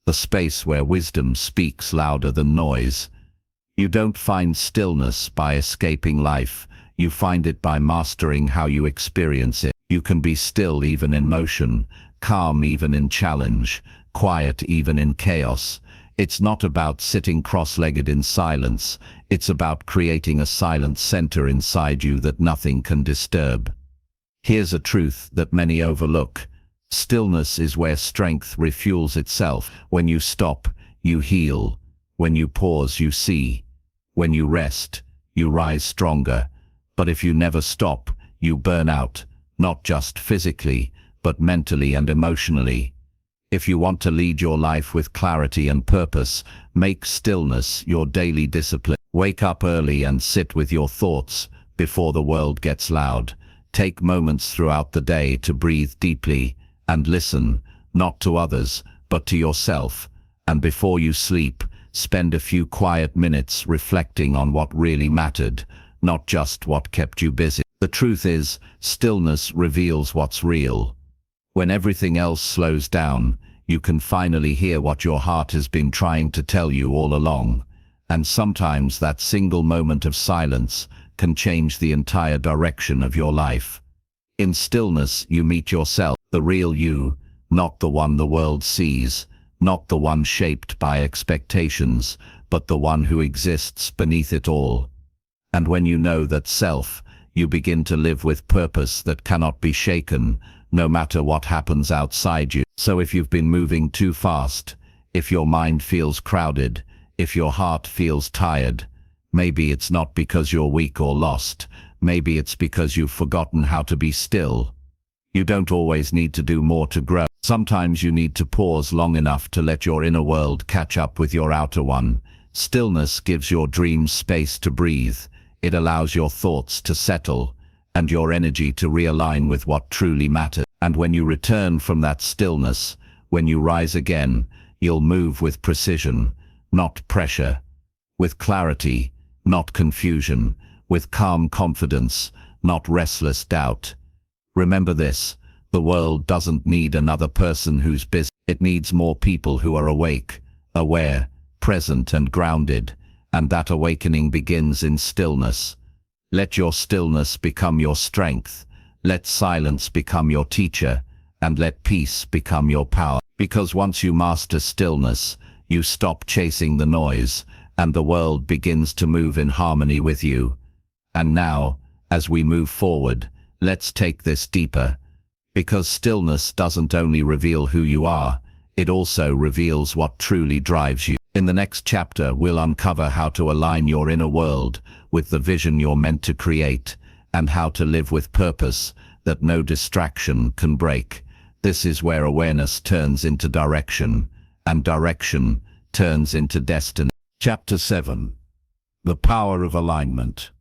S1: the space where wisdom speaks louder than noise. You don't find stillness by escaping life. You find it by mastering how you experience it. You can be still even in motion, calm even in challenge, quiet even in chaos. It's not about sitting cross-legged in silence. It's about creating a silent center inside you that nothing can disturb. Here's a truth that many overlook. Stillness is where strength refuels itself. When you stop, you heal. When you pause, you see. When you rest, you rise stronger. But if you never stop, you burn out, not just physically, but mentally and emotionally. If you want to lead your life with clarity and purpose, make stillness your daily discipline. Wake up early and sit with your thoughts before the world gets loud. Take moments throughout the day to breathe deeply and listen, not to others, but to yourself. And before you sleep, spend a few quiet minutes reflecting on what really mattered, not just what kept you busy. The truth is, stillness reveals what's real. When everything else slows down, you can finally hear what your heart has been trying to tell you all along. And sometimes that single moment of silence can change the entire direction of your life. In stillness, you meet yourself, the real you, not the one the world sees, not the one shaped by expectations, but the one who exists beneath it all. And when you know that self, you begin to live with purpose that cannot be shaken, no matter what happens outside you. So if you've been moving too fast, if your mind feels crowded, if your heart feels tired, maybe it's not because you're weak or lost. Maybe it's because you've forgotten how to be still. You don't always need to do more to grow. Sometimes you need to pause long enough to let your inner world catch up with your outer one. Stillness gives your dreams space to breathe. It allows your thoughts to settle and your energy to realign with what truly matters. And when you return from that stillness, when you rise again, you'll move with precision, not pressure, with clarity, not confusion, with calm confidence, not restless doubt. Remember this, the world doesn't need another person who's busy. It needs more people who are awake, aware, present and grounded, and that awakening begins in stillness. Let your stillness become your strength, let silence become your teacher, and let peace become your power. Because once you master stillness, you stop chasing the noise, and the world begins to move in harmony with you. And now, as we move forward, let's take this deeper. Because stillness doesn't only reveal who you are, it also reveals what truly drives you. In the next chapter, we'll uncover how to align your inner world with the vision you're meant to create, and how to live with purpose that no distraction can break. This is where awareness turns into direction, and direction turns into destiny. Chapter 7. The Power of Alignment.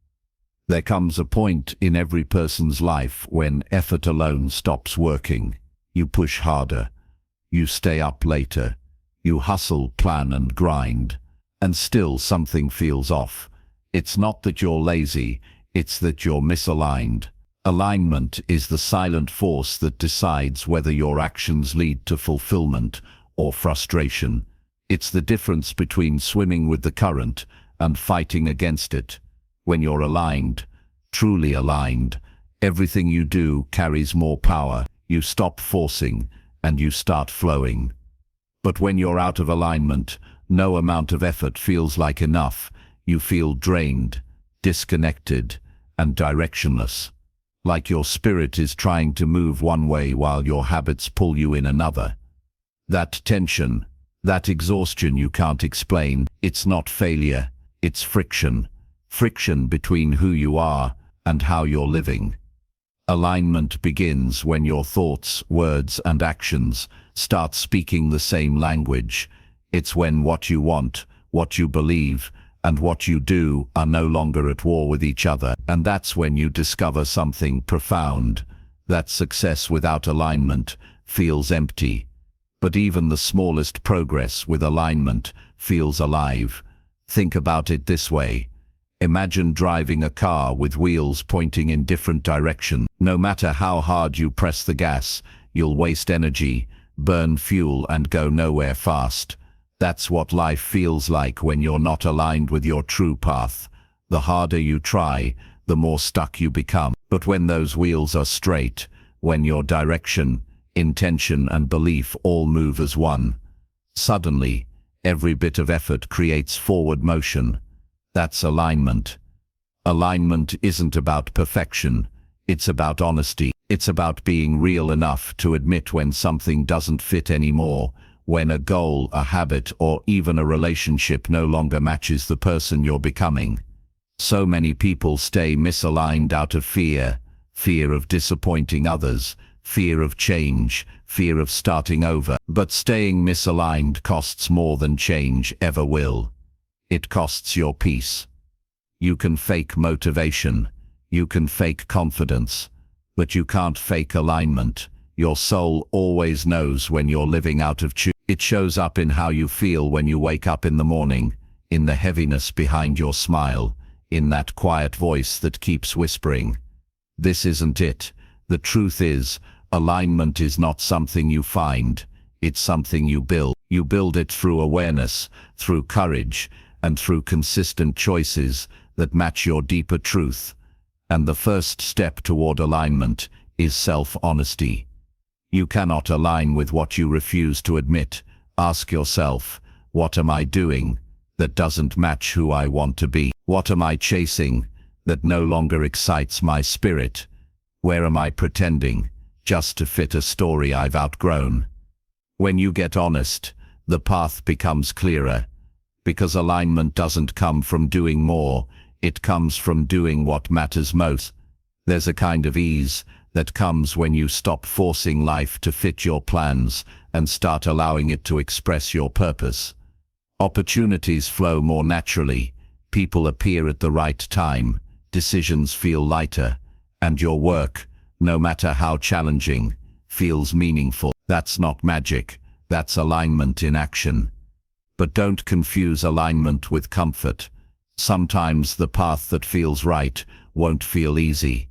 S1: There comes a point in every person's life when effort alone stops working. You push harder. You stay up later. You hustle, plan and grind. And still something feels off. It's not that you're lazy, it's that you're misaligned. Alignment is the silent force that decides whether your actions lead to fulfillment or frustration. It's the difference between swimming with the current and fighting against it. When you're aligned, truly aligned, everything you do carries more power. You stop forcing and you start flowing. But when you're out of alignment, no amount of effort feels like enough. You feel drained, disconnected, and directionless. Like your spirit is trying to move one way while your habits pull you in another. That tension, that exhaustion you can't explain, it's not failure, it's friction. Friction between who you are and how you're living. Alignment begins when your thoughts, words, and actions start speaking the same language. It's when what you want, what you believe, and what you do are no longer at war with each other. And that's when you discover something profound, that success without alignment feels empty. But even the smallest progress with alignment feels alive. Think about it this way. Imagine driving a car with wheels pointing in different directions. No matter how hard you press the gas, you'll waste energy, burn fuel, and go nowhere fast. That's what life feels like when you're not aligned with your true path. The harder you try, the more stuck you become. But when those wheels are straight, when your direction, intention and belief all move as one, suddenly, every bit of effort creates forward motion. That's alignment. Alignment isn't about perfection, it's about honesty. It's about being real enough to admit when something doesn't fit anymore, when a goal, a habit, or even a relationship no longer matches the person you're becoming. So many people stay misaligned out of fear of disappointing others, fear of change, fear of starting over. But staying misaligned costs more than change ever will. It costs your peace. You can fake motivation, you can fake confidence, but you can't fake alignment. Your soul always knows when you're living out of tune. It shows up in how you feel when you wake up in the morning, in the heaviness behind your smile, in that quiet voice that keeps whispering, "This isn't it." The truth is, alignment is not something you find, it's something you build. You build it through awareness, through courage, and through consistent choices that match your deeper truth. And the first step toward alignment is self-honesty. You cannot align with what you refuse to admit. Ask yourself, what am I doing that doesn't match who I want to be? What am I chasing that no longer excites my spirit? Where am I pretending just to fit a story I've outgrown? When you get honest, the path becomes clearer, because alignment doesn't come from doing more, it comes from doing what matters most. There's a kind of ease that comes when you stop forcing life to fit your plans and start allowing it to express your purpose. Opportunities flow more naturally, people appear at the right time, decisions feel lighter, and your work, no matter how challenging, feels meaningful. That's not magic, that's alignment in action. But don't confuse alignment with comfort. Sometimes the path that feels right won't feel easy.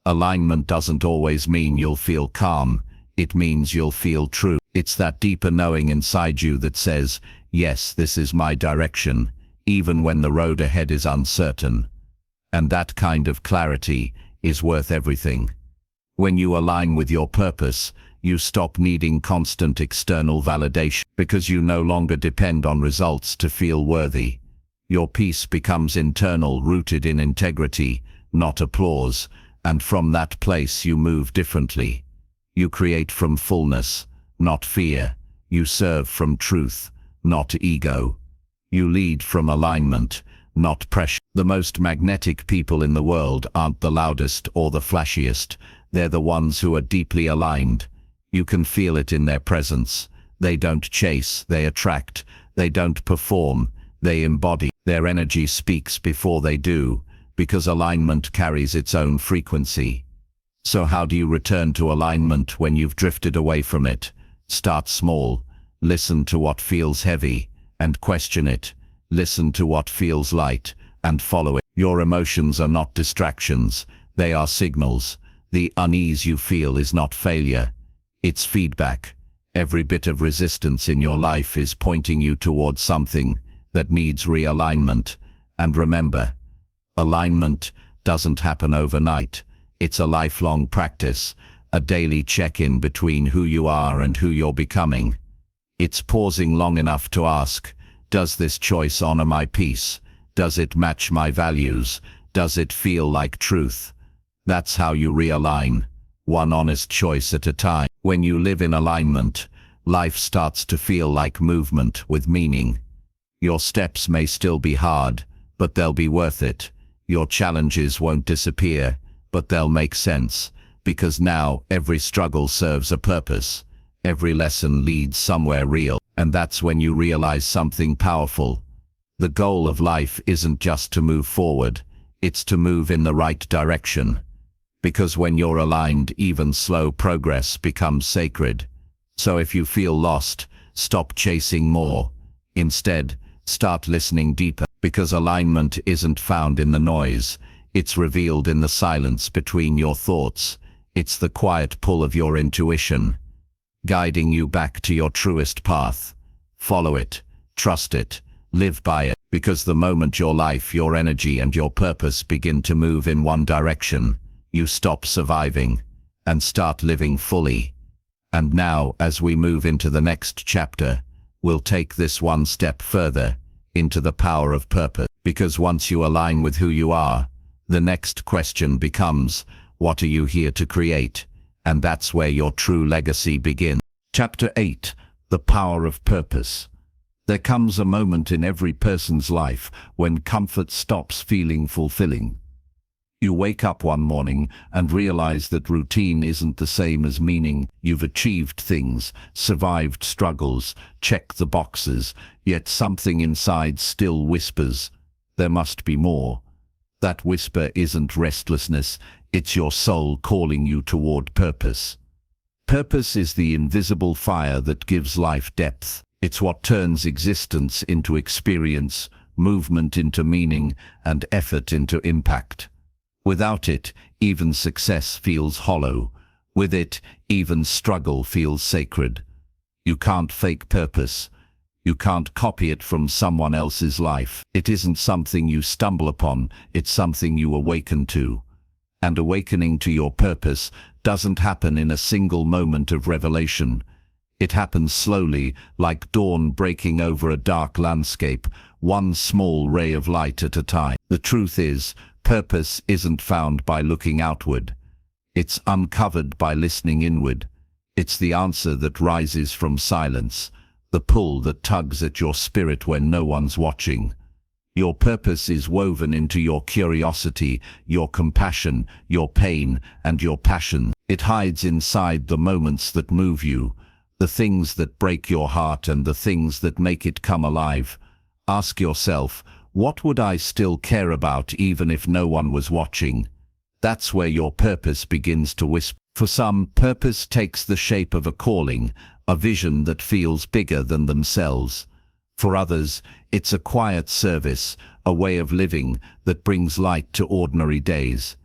S1: Alignment doesn't always mean you'll feel calm, it means you'll feel true. It's that deeper knowing inside you that says, yes, this is my direction, even when the road ahead is uncertain. And that kind of clarity is worth everything. When you align with your purpose, you stop needing constant external validation, because you no longer depend on results to feel worthy. Your peace becomes internal, rooted in integrity, not applause, and from that place you move differently. You create from fullness, not fear. You serve from truth, not ego. You lead from alignment, not pressure. The most magnetic people in the world aren't the loudest or the flashiest, they're the ones who are deeply aligned. You can feel it in their presence. They don't chase, they attract. They don't perform, they embody. Their energy speaks before they do, because alignment carries its own frequency. So how do you return to alignment when you've drifted away from it? Start small. Listen to what feels heavy, and question it. Listen to what feels light, and follow it. Your emotions are not distractions, they are signals. The unease you feel is not failure, it's feedback. Every bit of resistance in your life is pointing you towards something that needs realignment. And remember, alignment doesn't happen overnight. It's a lifelong practice, a daily check-in between who you are and who you're becoming. It's pausing long enough to ask, does this choice honor my peace? Does it match my values? Does it feel like truth? That's how you realign, one honest choice at a time. When you live in alignment, life starts to feel like movement with meaning. Your steps may still be hard, but they'll be worth it. Your challenges won't disappear, but they'll make sense, because now every struggle serves a purpose. Every lesson leads somewhere real, and that's when you realize something powerful. The goal of life isn't just to move forward, it's to move in the right direction. Because when you're aligned, even slow progress becomes sacred. So if you feel lost, stop chasing more. Instead, start listening deeper, because alignment isn't found in the noise. It's revealed in the silence between your thoughts. It's the quiet pull of your intuition, guiding you back to your truest path. Follow it, trust it, Live by it, because the moment your life, your energy, and your purpose begin to move in one direction, you stop surviving and start living fully. And now, as we move into the next chapter, we'll take this one step further into the power of purpose. Because once you align with who you are, the next question becomes, what are you here to create? And that's where your true legacy begins. Chapter 8. The Power of Purpose. There comes a moment in every person's life when comfort stops feeling fulfilling. You wake up one morning and realize that routine isn't the same as meaning. You've achieved things, survived struggles, checked the boxes, yet something inside still whispers, there must be more. That whisper isn't restlessness, it's your soul calling you toward purpose. Purpose is the invisible fire that gives life depth. It's what turns existence into experience, movement into meaning, and effort into impact. Without it, even success feels hollow. With it, even struggle feels sacred. You can't fake purpose. You can't copy it from someone else's life. It isn't something you stumble upon, it's something you awaken to. And awakening to your purpose doesn't happen in a single moment of revelation. It happens slowly, like dawn breaking over a dark landscape, one small ray of light at a time. The truth is, purpose isn't found by looking outward. It's uncovered by listening inward. It's the answer that rises from silence, the pull that tugs at your spirit when no one's watching. Your purpose is woven into your curiosity, your compassion, your pain, and your passion. It hides inside the moments that move you, the things that break your heart and the things that make it come alive. Ask yourself, what would I still care about even if no one was watching? That's where your purpose begins to whisper. For some, purpose takes the shape of a calling, a vision that feels bigger than themselves. For others, it's a quiet service, a way of living that brings light to ordinary days.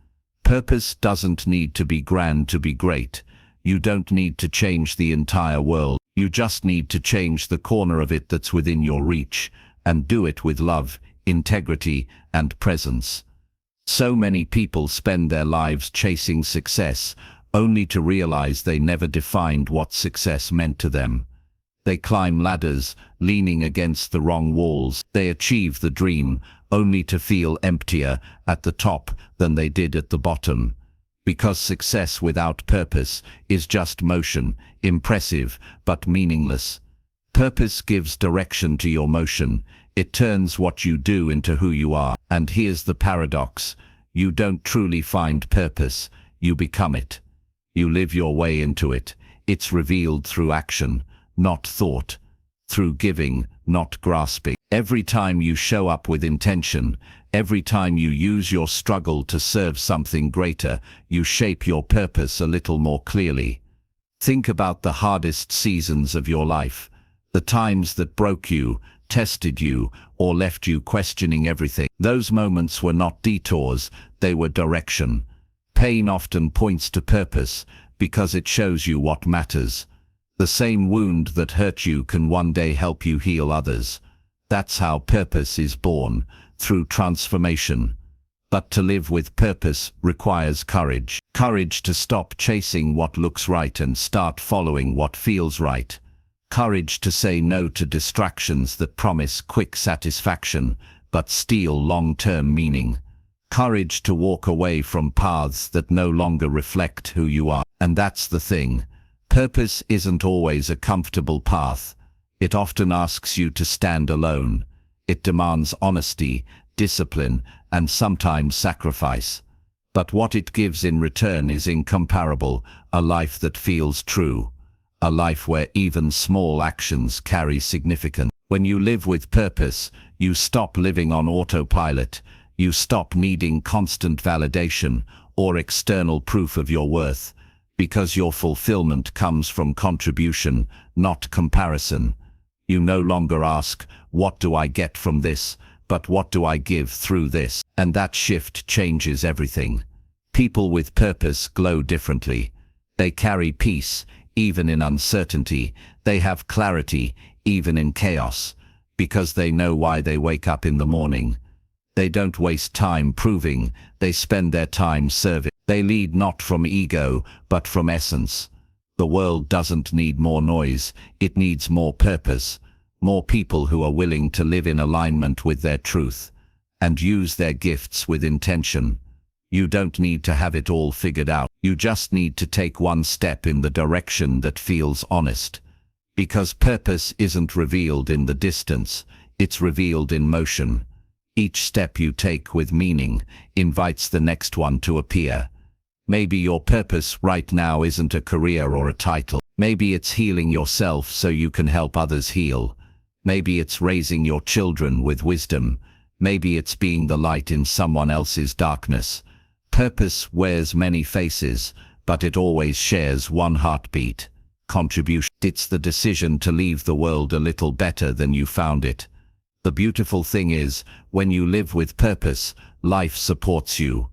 S1: Purpose doesn't need to be grand to be great. You don't need to change the entire world. You just need to change the corner of it that's within your reach, and do it with love, integrity, and presence. So many people spend their lives chasing success, only to realize they never defined what success meant to them. They climb ladders, leaning against the wrong walls. They achieve the dream, only to feel emptier at the top than they did at the bottom. Because success without purpose is just motion, impressive but meaningless. Purpose gives direction to your motion. It turns what you do into who you are. And here's the paradox. You don't truly find purpose, you become it. You live your way into it. It's revealed through action, not thought. Through giving, not grasping. Every time you show up with intention, every time you use your struggle to serve something greater, you shape your purpose a little more clearly. Think about the hardest seasons of your life, the times that broke you, tested you, or left you questioning everything. Those moments were not detours, they were direction. Pain often points to purpose because it shows you what matters. The same wound that hurt you can one day help you heal others. That's how purpose is born, through transformation. But to live with purpose requires courage. Courage to stop chasing what looks right and start following what feels right. Courage to say no to distractions that promise quick satisfaction but steal long-term meaning. Courage to walk away from paths that no longer reflect who you are. And that's the thing. Purpose isn't always a comfortable path. It often asks you to stand alone. It demands honesty, discipline, and sometimes sacrifice. But what it gives in return is incomparable, a life that feels true. A life where even small actions carry significance. When you live with purpose, you stop living on autopilot. You stop needing constant validation or external proof of your worth, because your fulfillment comes from contribution, not comparison. You no longer ask, what do I get from this, but what do I give through this? And that shift changes everything. People with purpose glow differently. They carry peace, even in uncertainty. They have clarity, even in chaos. because they know why they wake up in the morning. They don't waste time proving, they spend their time serving. They lead not from ego, but from essence. The world doesn't need more noise, it needs more purpose, more people who are willing to live in alignment with their truth, and use their gifts with intention. You don't need to have it all figured out, you just need to take one step in the direction that feels honest. Because purpose isn't revealed in the distance, it's revealed in motion. Each step you take with meaning invites the next one to appear. Maybe your purpose right now isn't a career or a title. Maybe it's healing yourself so you can help others heal. Maybe it's raising your children with wisdom. Maybe it's being the light in someone else's darkness. Purpose wears many faces, but it always shares one heartbeat. Contribution. It's the decision to leave the world a little better than you found it. The beautiful thing is, when you live with purpose, life supports you.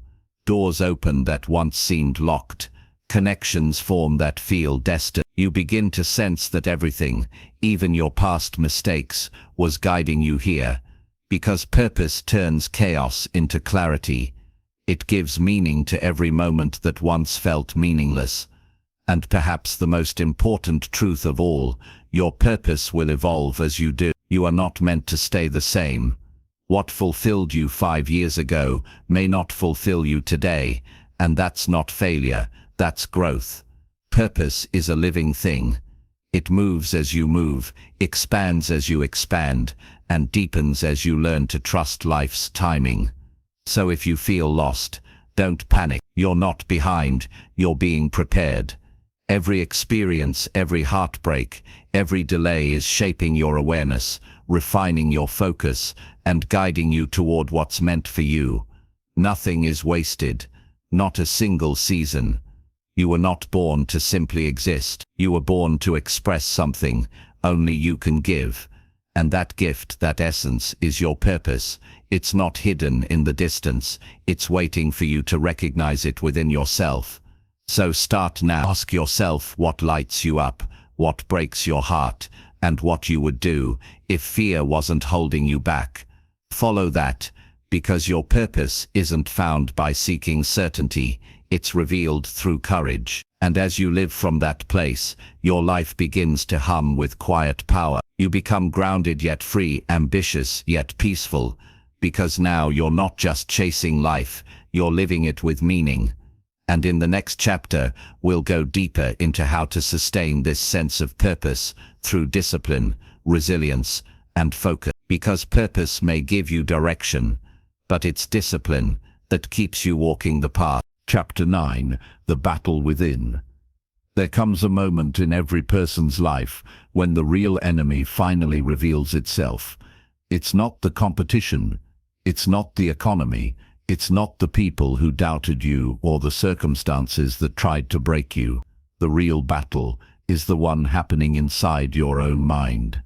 S1: Doors open that once seemed locked. Connections form that feel destined. You begin to sense that everything, even your past mistakes, was guiding you here. Because purpose turns chaos into clarity. It gives meaning to every moment that once felt meaningless. And perhaps the most important truth of all, your purpose will evolve as you do. You are not meant to stay the same. What fulfilled you 5 years ago may not fulfill you today, and that's not failure, that's growth. Purpose is a living thing. It moves as you move, expands as you expand, and deepens as you learn to trust life's timing. So if you feel lost, don't panic. You're not behind, you're being prepared. Every experience, every heartbreak, every delay is shaping your awareness, refining your focus, and guiding you toward what's meant for you. Nothing is wasted, not a single season. You were not born to simply exist. You were born to express something only you can give. And that gift, that essence, is your purpose. It's not hidden in the distance. It's waiting for you to recognize it within yourself. So start now. Ask yourself what lights you up, what breaks your heart, and what you would do if fear wasn't holding you back. Follow that, because your purpose isn't found by seeking certainty, it's revealed through courage. And as you live from that place, your life begins to hum with quiet power. You become grounded yet free, ambitious yet peaceful, because now you're not just chasing life, you're living it with meaning. And in the next chapter, we'll go deeper into how to sustain this sense of purpose through discipline, resilience, and focus. Because purpose may give you direction, but it's discipline that keeps you walking the path. Chapter 9, The Battle Within. There comes a moment in every person's life when the real enemy finally reveals itself. It's not the competition, it's not the economy, it's not the people who doubted you or the circumstances that tried to break you. The real battle is the one happening inside your own mind.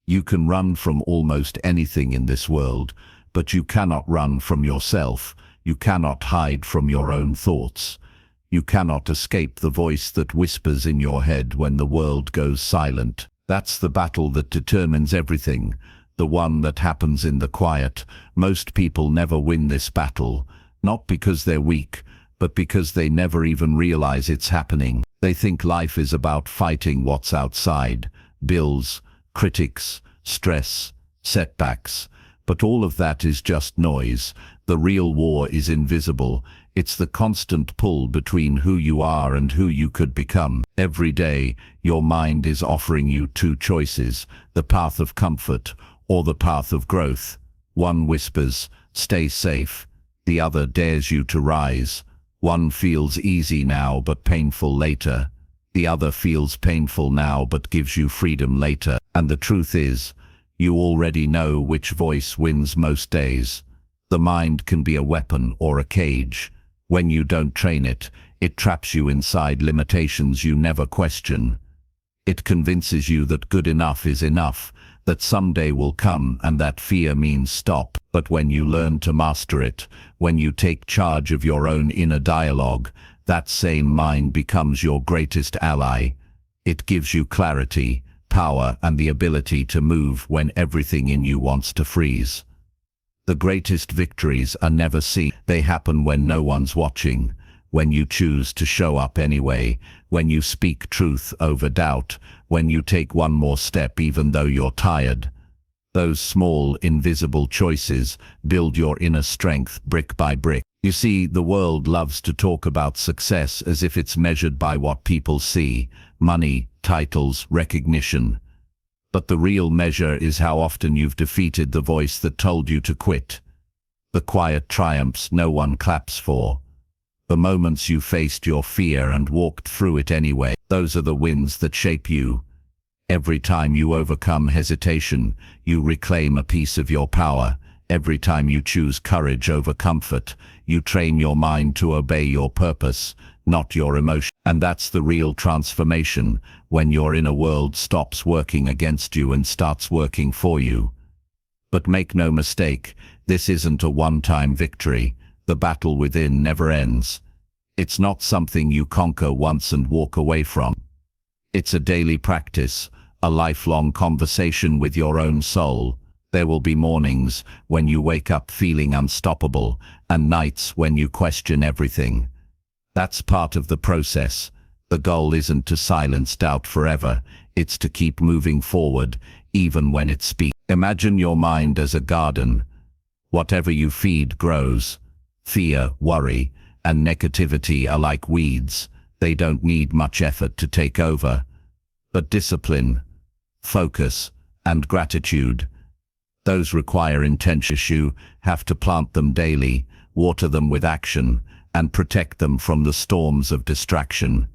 S1: You can run from almost anything in this world, but you cannot run from yourself. You cannot hide from your own thoughts. You cannot escape the voice that whispers in your head when the world goes silent. That's the battle that determines everything. The one that happens in the quiet. Most people never win this battle, not because they're weak, but because they never even realize it's happening. They think life is about fighting what's outside, bills, critics, stress, setbacks. But all of that is just noise. The real war is invisible. It's the constant pull between who you are and who you could become. Every day, your mind is offering you two choices, the path of comfort or the path of growth. One whispers, stay safe. The other dares you to rise. One feels easy now but painful later. The other feels painful now but gives you freedom later. And the truth is, you already know which voice wins most days. The mind can be a weapon or a cage. When you don't train it, it traps you inside limitations you never question. It convinces you that good enough is enough, that someday will come and that fear means stop. But when you learn to master it, when you take charge of your own inner dialogue, that same mind becomes your greatest ally. It gives you clarity, power, and the ability to move when everything in you wants to freeze. The greatest victories are never seen. They happen when no one's watching, when you choose to show up anyway, when you speak truth over doubt, when you take one more step even though you're tired. Those small, invisible choices build your inner strength brick by brick. You see, the world loves to talk about success as if it's measured by what people see: money, titles, recognition. But the real measure is how often you've defeated the voice that told you to quit. The quiet triumphs no one claps for. The moments you faced your fear and walked through it anyway. Those are the wins that shape you. Every time you overcome hesitation, you reclaim a piece of your power. Every time you choose courage over comfort, you train your mind to obey your purpose, not your emotion. And that's the real transformation, when your inner world stops working against you and starts working for you. But make no mistake, this isn't a one-time victory. The battle within never ends. It's not something you conquer once and walk away from. It's a daily practice, a lifelong conversation with your own soul. There will be mornings when you wake up feeling unstoppable, and nights when you question everything. That's part of the process. The goal isn't to silence doubt forever, it's to keep moving forward, even when it speaks. Imagine your mind as a garden. Whatever you feed grows. Fear, worry, and negativity are like weeds. They don't need much effort to take over. But discipline, focus, and gratitude, those require intention. You have to plant them daily, water them with action, and protect them from the storms of distraction.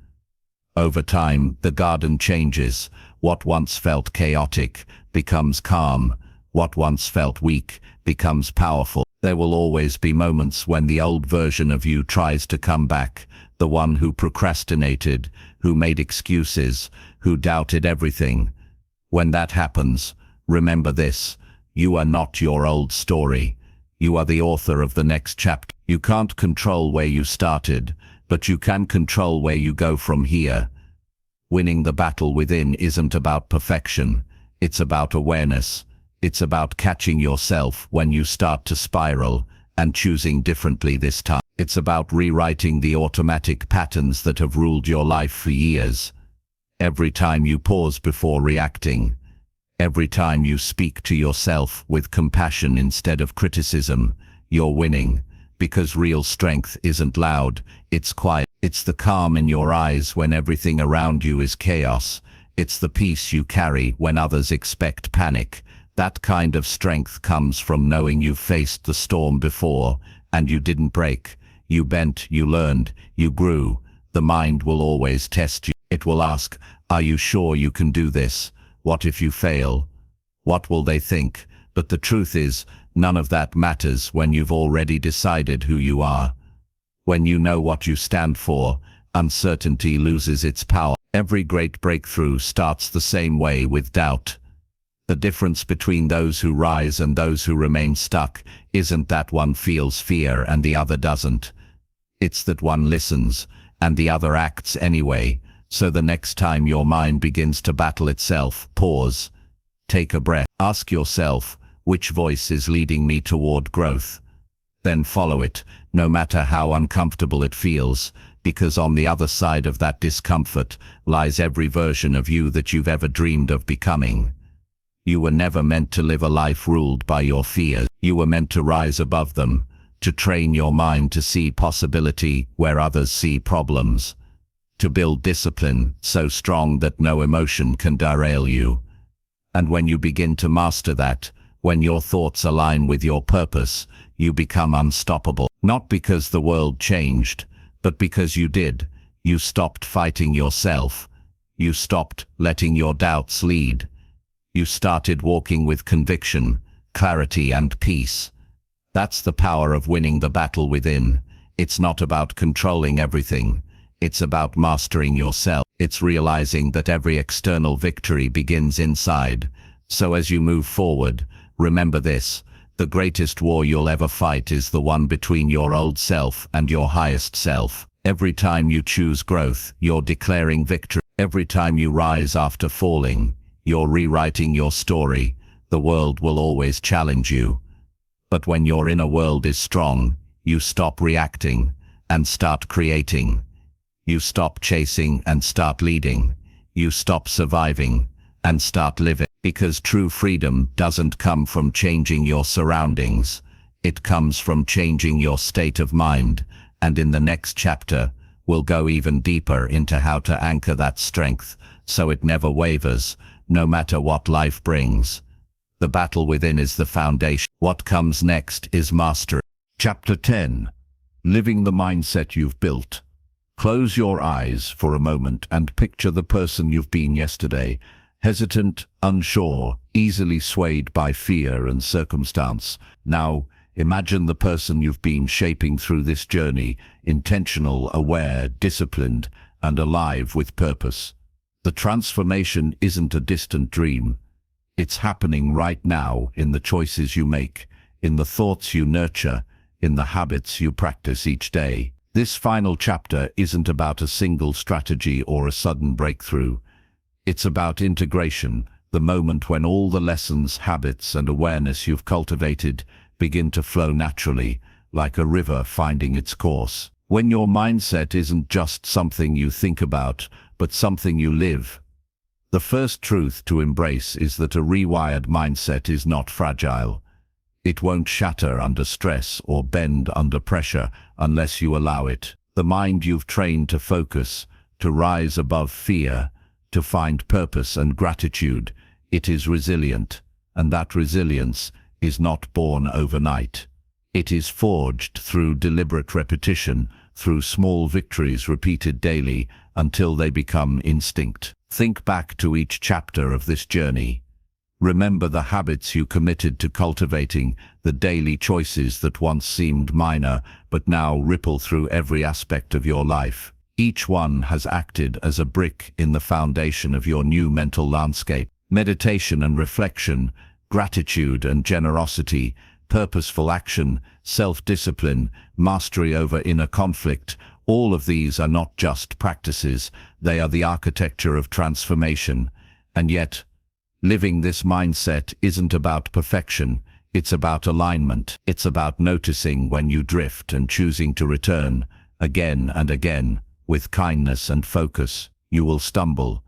S1: Over time, the garden changes. What once felt chaotic becomes calm. What once felt weak becomes powerful. There will always be moments when the old version of you tries to come back, the one who procrastinated, who made excuses, who doubted everything. When that happens, remember this: you are not your old story. You are the author of the next chapter. You can't control where you started, but you can control where you go from here. Winning the battle within isn't about perfection. It's about awareness. It's about catching yourself when you start to spiral and choosing differently this time. It's about rewriting the automatic patterns that have ruled your life for years. Every time you pause before reacting, every time you speak to yourself with compassion instead of criticism, you're winning. Because real strength isn't loud, it's quiet. It's the calm in your eyes when everything around you is chaos. It's the peace you carry when others expect panic. That kind of strength comes from knowing you've faced the storm before, and you didn't break. You bent, you learned, you grew. The mind will always test you. It will ask, are you sure you can do this? What if you fail? What will they think? But the truth is, none of that matters when you've already decided who you are. When you know what you stand for, uncertainty loses its power. Every great breakthrough starts the same way, with doubt. The difference between those who rise and those who remain stuck isn't that one feels fear and the other doesn't. It's that one listens and the other acts anyway. So the next time your mind begins to battle itself, pause, take a breath, ask yourself, which voice is leading me toward growth? Then follow it, no matter how uncomfortable it feels, because on the other side of that discomfort lies every version of you that you've ever dreamed of becoming. You were never meant to live a life ruled by your fears. You were meant to rise above them, to train your mind to see possibility where others see problems, to build discipline so strong that no emotion can derail you. And when you begin to master that, when your thoughts align with your purpose, you become unstoppable. Not because the world changed, but because you did. You stopped fighting yourself. You stopped letting your doubts lead. You started walking with conviction, clarity, and peace. That's the power of winning the battle within. It's not about controlling everything. It's about mastering yourself. It's realizing that every external victory begins inside. So as you move forward, remember this: the greatest war you'll ever fight is the one between your old self and your highest self. Every time you choose growth, you're declaring victory. Every time you rise after falling, You're rewriting your story. The world will always challenge you. But when your inner world is strong, you stop reacting and start creating. You stop chasing and start leading. You stop surviving and start living. Because true freedom doesn't come from changing your surroundings. It comes from changing your state of mind. And in the next chapter, we'll go even deeper into how to anchor that strength so it never wavers, no matter what life brings. The battle within is the foundation. What comes next is mastery. Chapter 10. Living the mindset you've built. Close your eyes for a moment and picture the person you've been yesterday. Hesitant, unsure, easily swayed by fear and circumstance. Now, imagine the person you've been shaping through this journey, intentional, aware, disciplined, and alive with purpose. The transformation isn't a distant dream. It's happening right now in the choices you make, in the thoughts you nurture, in the habits you practice each day. This final chapter isn't about a single strategy or a sudden breakthrough. It's about integration, the moment when all the lessons, habits, and awareness you've cultivated begin to flow naturally, like a river finding its course. When your mindset isn't just something you think about, but something you live. The first truth to embrace is that a rewired mindset is not fragile. It won't shatter under stress or bend under pressure unless you allow it. The mind you've trained to focus, to rise above fear, to find purpose and gratitude, it is resilient, and that resilience is not born overnight. It is forged through deliberate repetition, through small victories repeated daily until they become instinct. Think back to each chapter of this journey. Remember the habits you committed to cultivating, the daily choices that once seemed minor but now ripple through every aspect of your life. Each one has acted as a brick in the foundation of your new mental landscape. Meditation and reflection, gratitude and generosity, purposeful action, self-discipline, mastery over inner conflict, all of these are not just practices, they are the architecture of transformation. And yet, living this mindset isn't about perfection, it's about alignment. It's about noticing when you drift and choosing to return, again and again, with kindness and focus. You will stumble.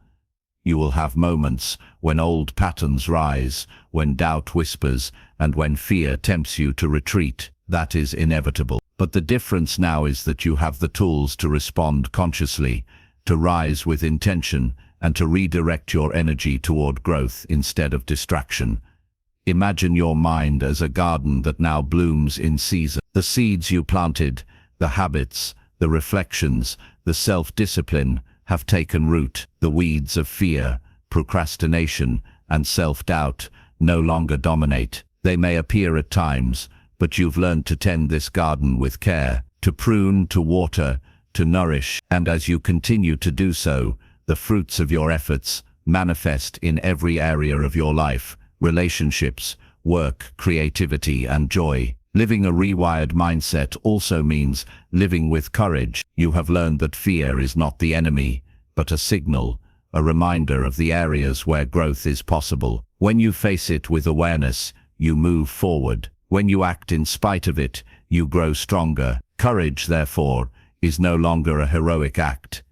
S1: You will have moments when old patterns rise, when doubt whispers, and when fear tempts you to retreat. That is inevitable. But the difference now is that you have the tools to respond consciously, to rise with intention, and to redirect your energy toward growth instead of distraction. Imagine your mind as a garden that now blooms in season. The seeds you planted, the habits, the reflections, the self-discipline have taken root. The weeds of fear, procrastination, and self-doubt no longer dominate. They may appear at times, but you've learned to tend this garden with care, to prune, to water, to nourish, and as you continue to do so, the fruits of your efforts manifest in every area of your life: relationships, work, creativity, and joy. Living a rewired mindset also means living with courage. You have learned that fear is not the enemy, but a signal, a reminder of the areas where growth is possible. When you face it with awareness, you move forward. When you act in spite of it, you grow stronger. Courage, therefore, is no longer a heroic act.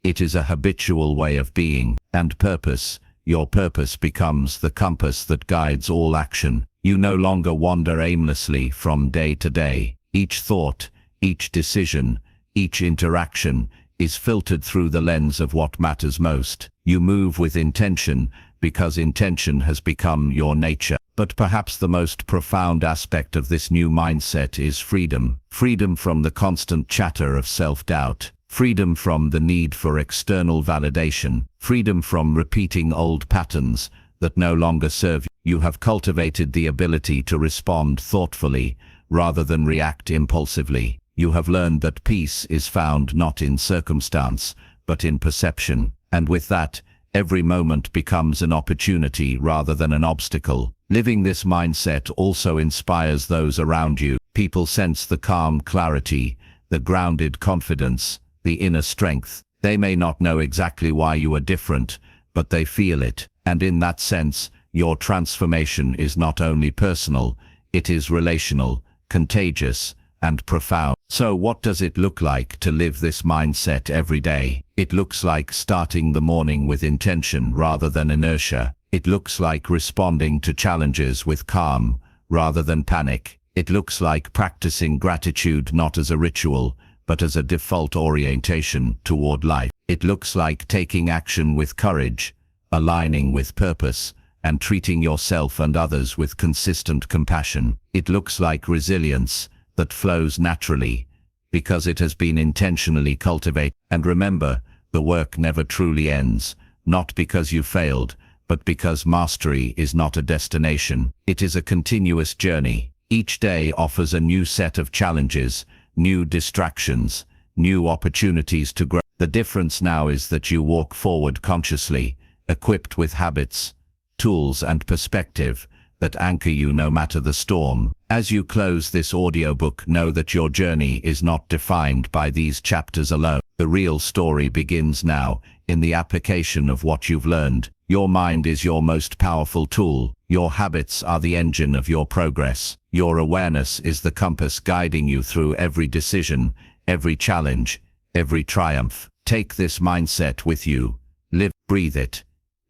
S1: It is a habitual way of being. And purpose, your purpose becomes the compass that guides all action. You no longer wander aimlessly from day to day. Each thought, each decision, each interaction is filtered through the lens of what matters most. You move with intention because intention has become your nature. But perhaps the most profound aspect of this new mindset is freedom. Freedom from the constant chatter of self-doubt. Freedom from the need for external validation. Freedom from repeating old patterns that no longer serve you. You have cultivated the ability to respond thoughtfully rather than react impulsively. You have learned that peace is found not in circumstance, but in perception. And with that, every moment becomes an opportunity rather than an obstacle. Living this mindset also inspires those around you. People sense the calm clarity, the grounded confidence, the inner strength. They may not know exactly why you are different, but they feel it. And in that sense, your transformation is not only personal, it is relational, contagious, and profound. So what does it look like to live this mindset every day? It looks like starting the morning with intention rather than inertia. It looks like responding to challenges with calm rather than panic. It looks like practicing gratitude not as a ritual, but as a default orientation toward life. It looks like taking action with courage, aligning with purpose, and treating yourself and others with consistent compassion. It looks like resilience that flows naturally, because it has been intentionally cultivated. And remember, the work never truly ends, not because you failed, but because mastery is not a destination. It is a continuous journey. Each day offers a new set of challenges, new distractions, new opportunities to grow. The difference now is that you walk forward consciously, equipped with habits, tools, and perspective that anchor you no matter the storm. As you close this audiobook, know that your journey is not defined by these chapters alone. The real story begins now, in the application of what you've learned. Your mind is your most powerful tool. Your habits are the engine of your progress. Your awareness is the compass guiding you through every decision, every challenge, every triumph. Take this mindset with you. Live, breathe it.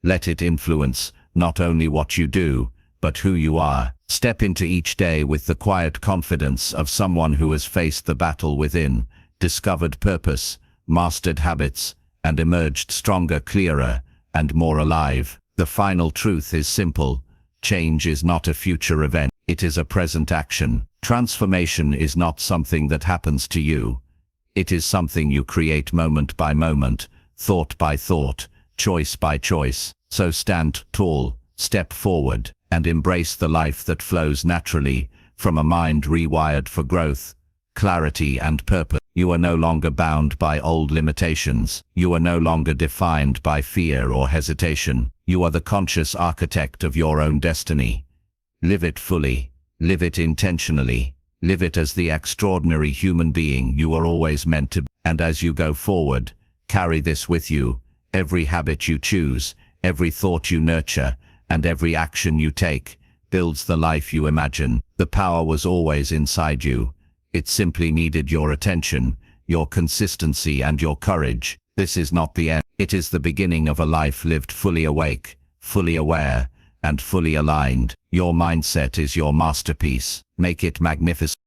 S1: Let it influence not only what you do, but who you are. Step into each day with the quiet confidence of someone who has faced the battle within, discovered purpose, mastered habits, and emerged stronger, clearer, and more alive. The final truth is simple. Change is not a future event. It is a present action. Transformation is not something that happens to you. It is something you create moment by moment, thought by thought, choice by choice. So stand tall, step forward, and embrace the life that flows naturally from a mind rewired for growth, clarity, and purpose. You are no longer bound by old limitations. You are no longer defined by fear or hesitation. You are the conscious architect of your own destiny. Live it fully. Live it intentionally. Live it as the extraordinary human being you are always meant to be. And as you go forward, carry this with you. Every habit you choose, every thought you nurture, and every action you take builds the life you imagine. The power was always inside you. It simply needed your attention, your consistency, and your courage. This is not the end. It is the beginning of a life lived fully awake, fully aware, and fully aligned. Your mindset is your masterpiece. Make it magnificent.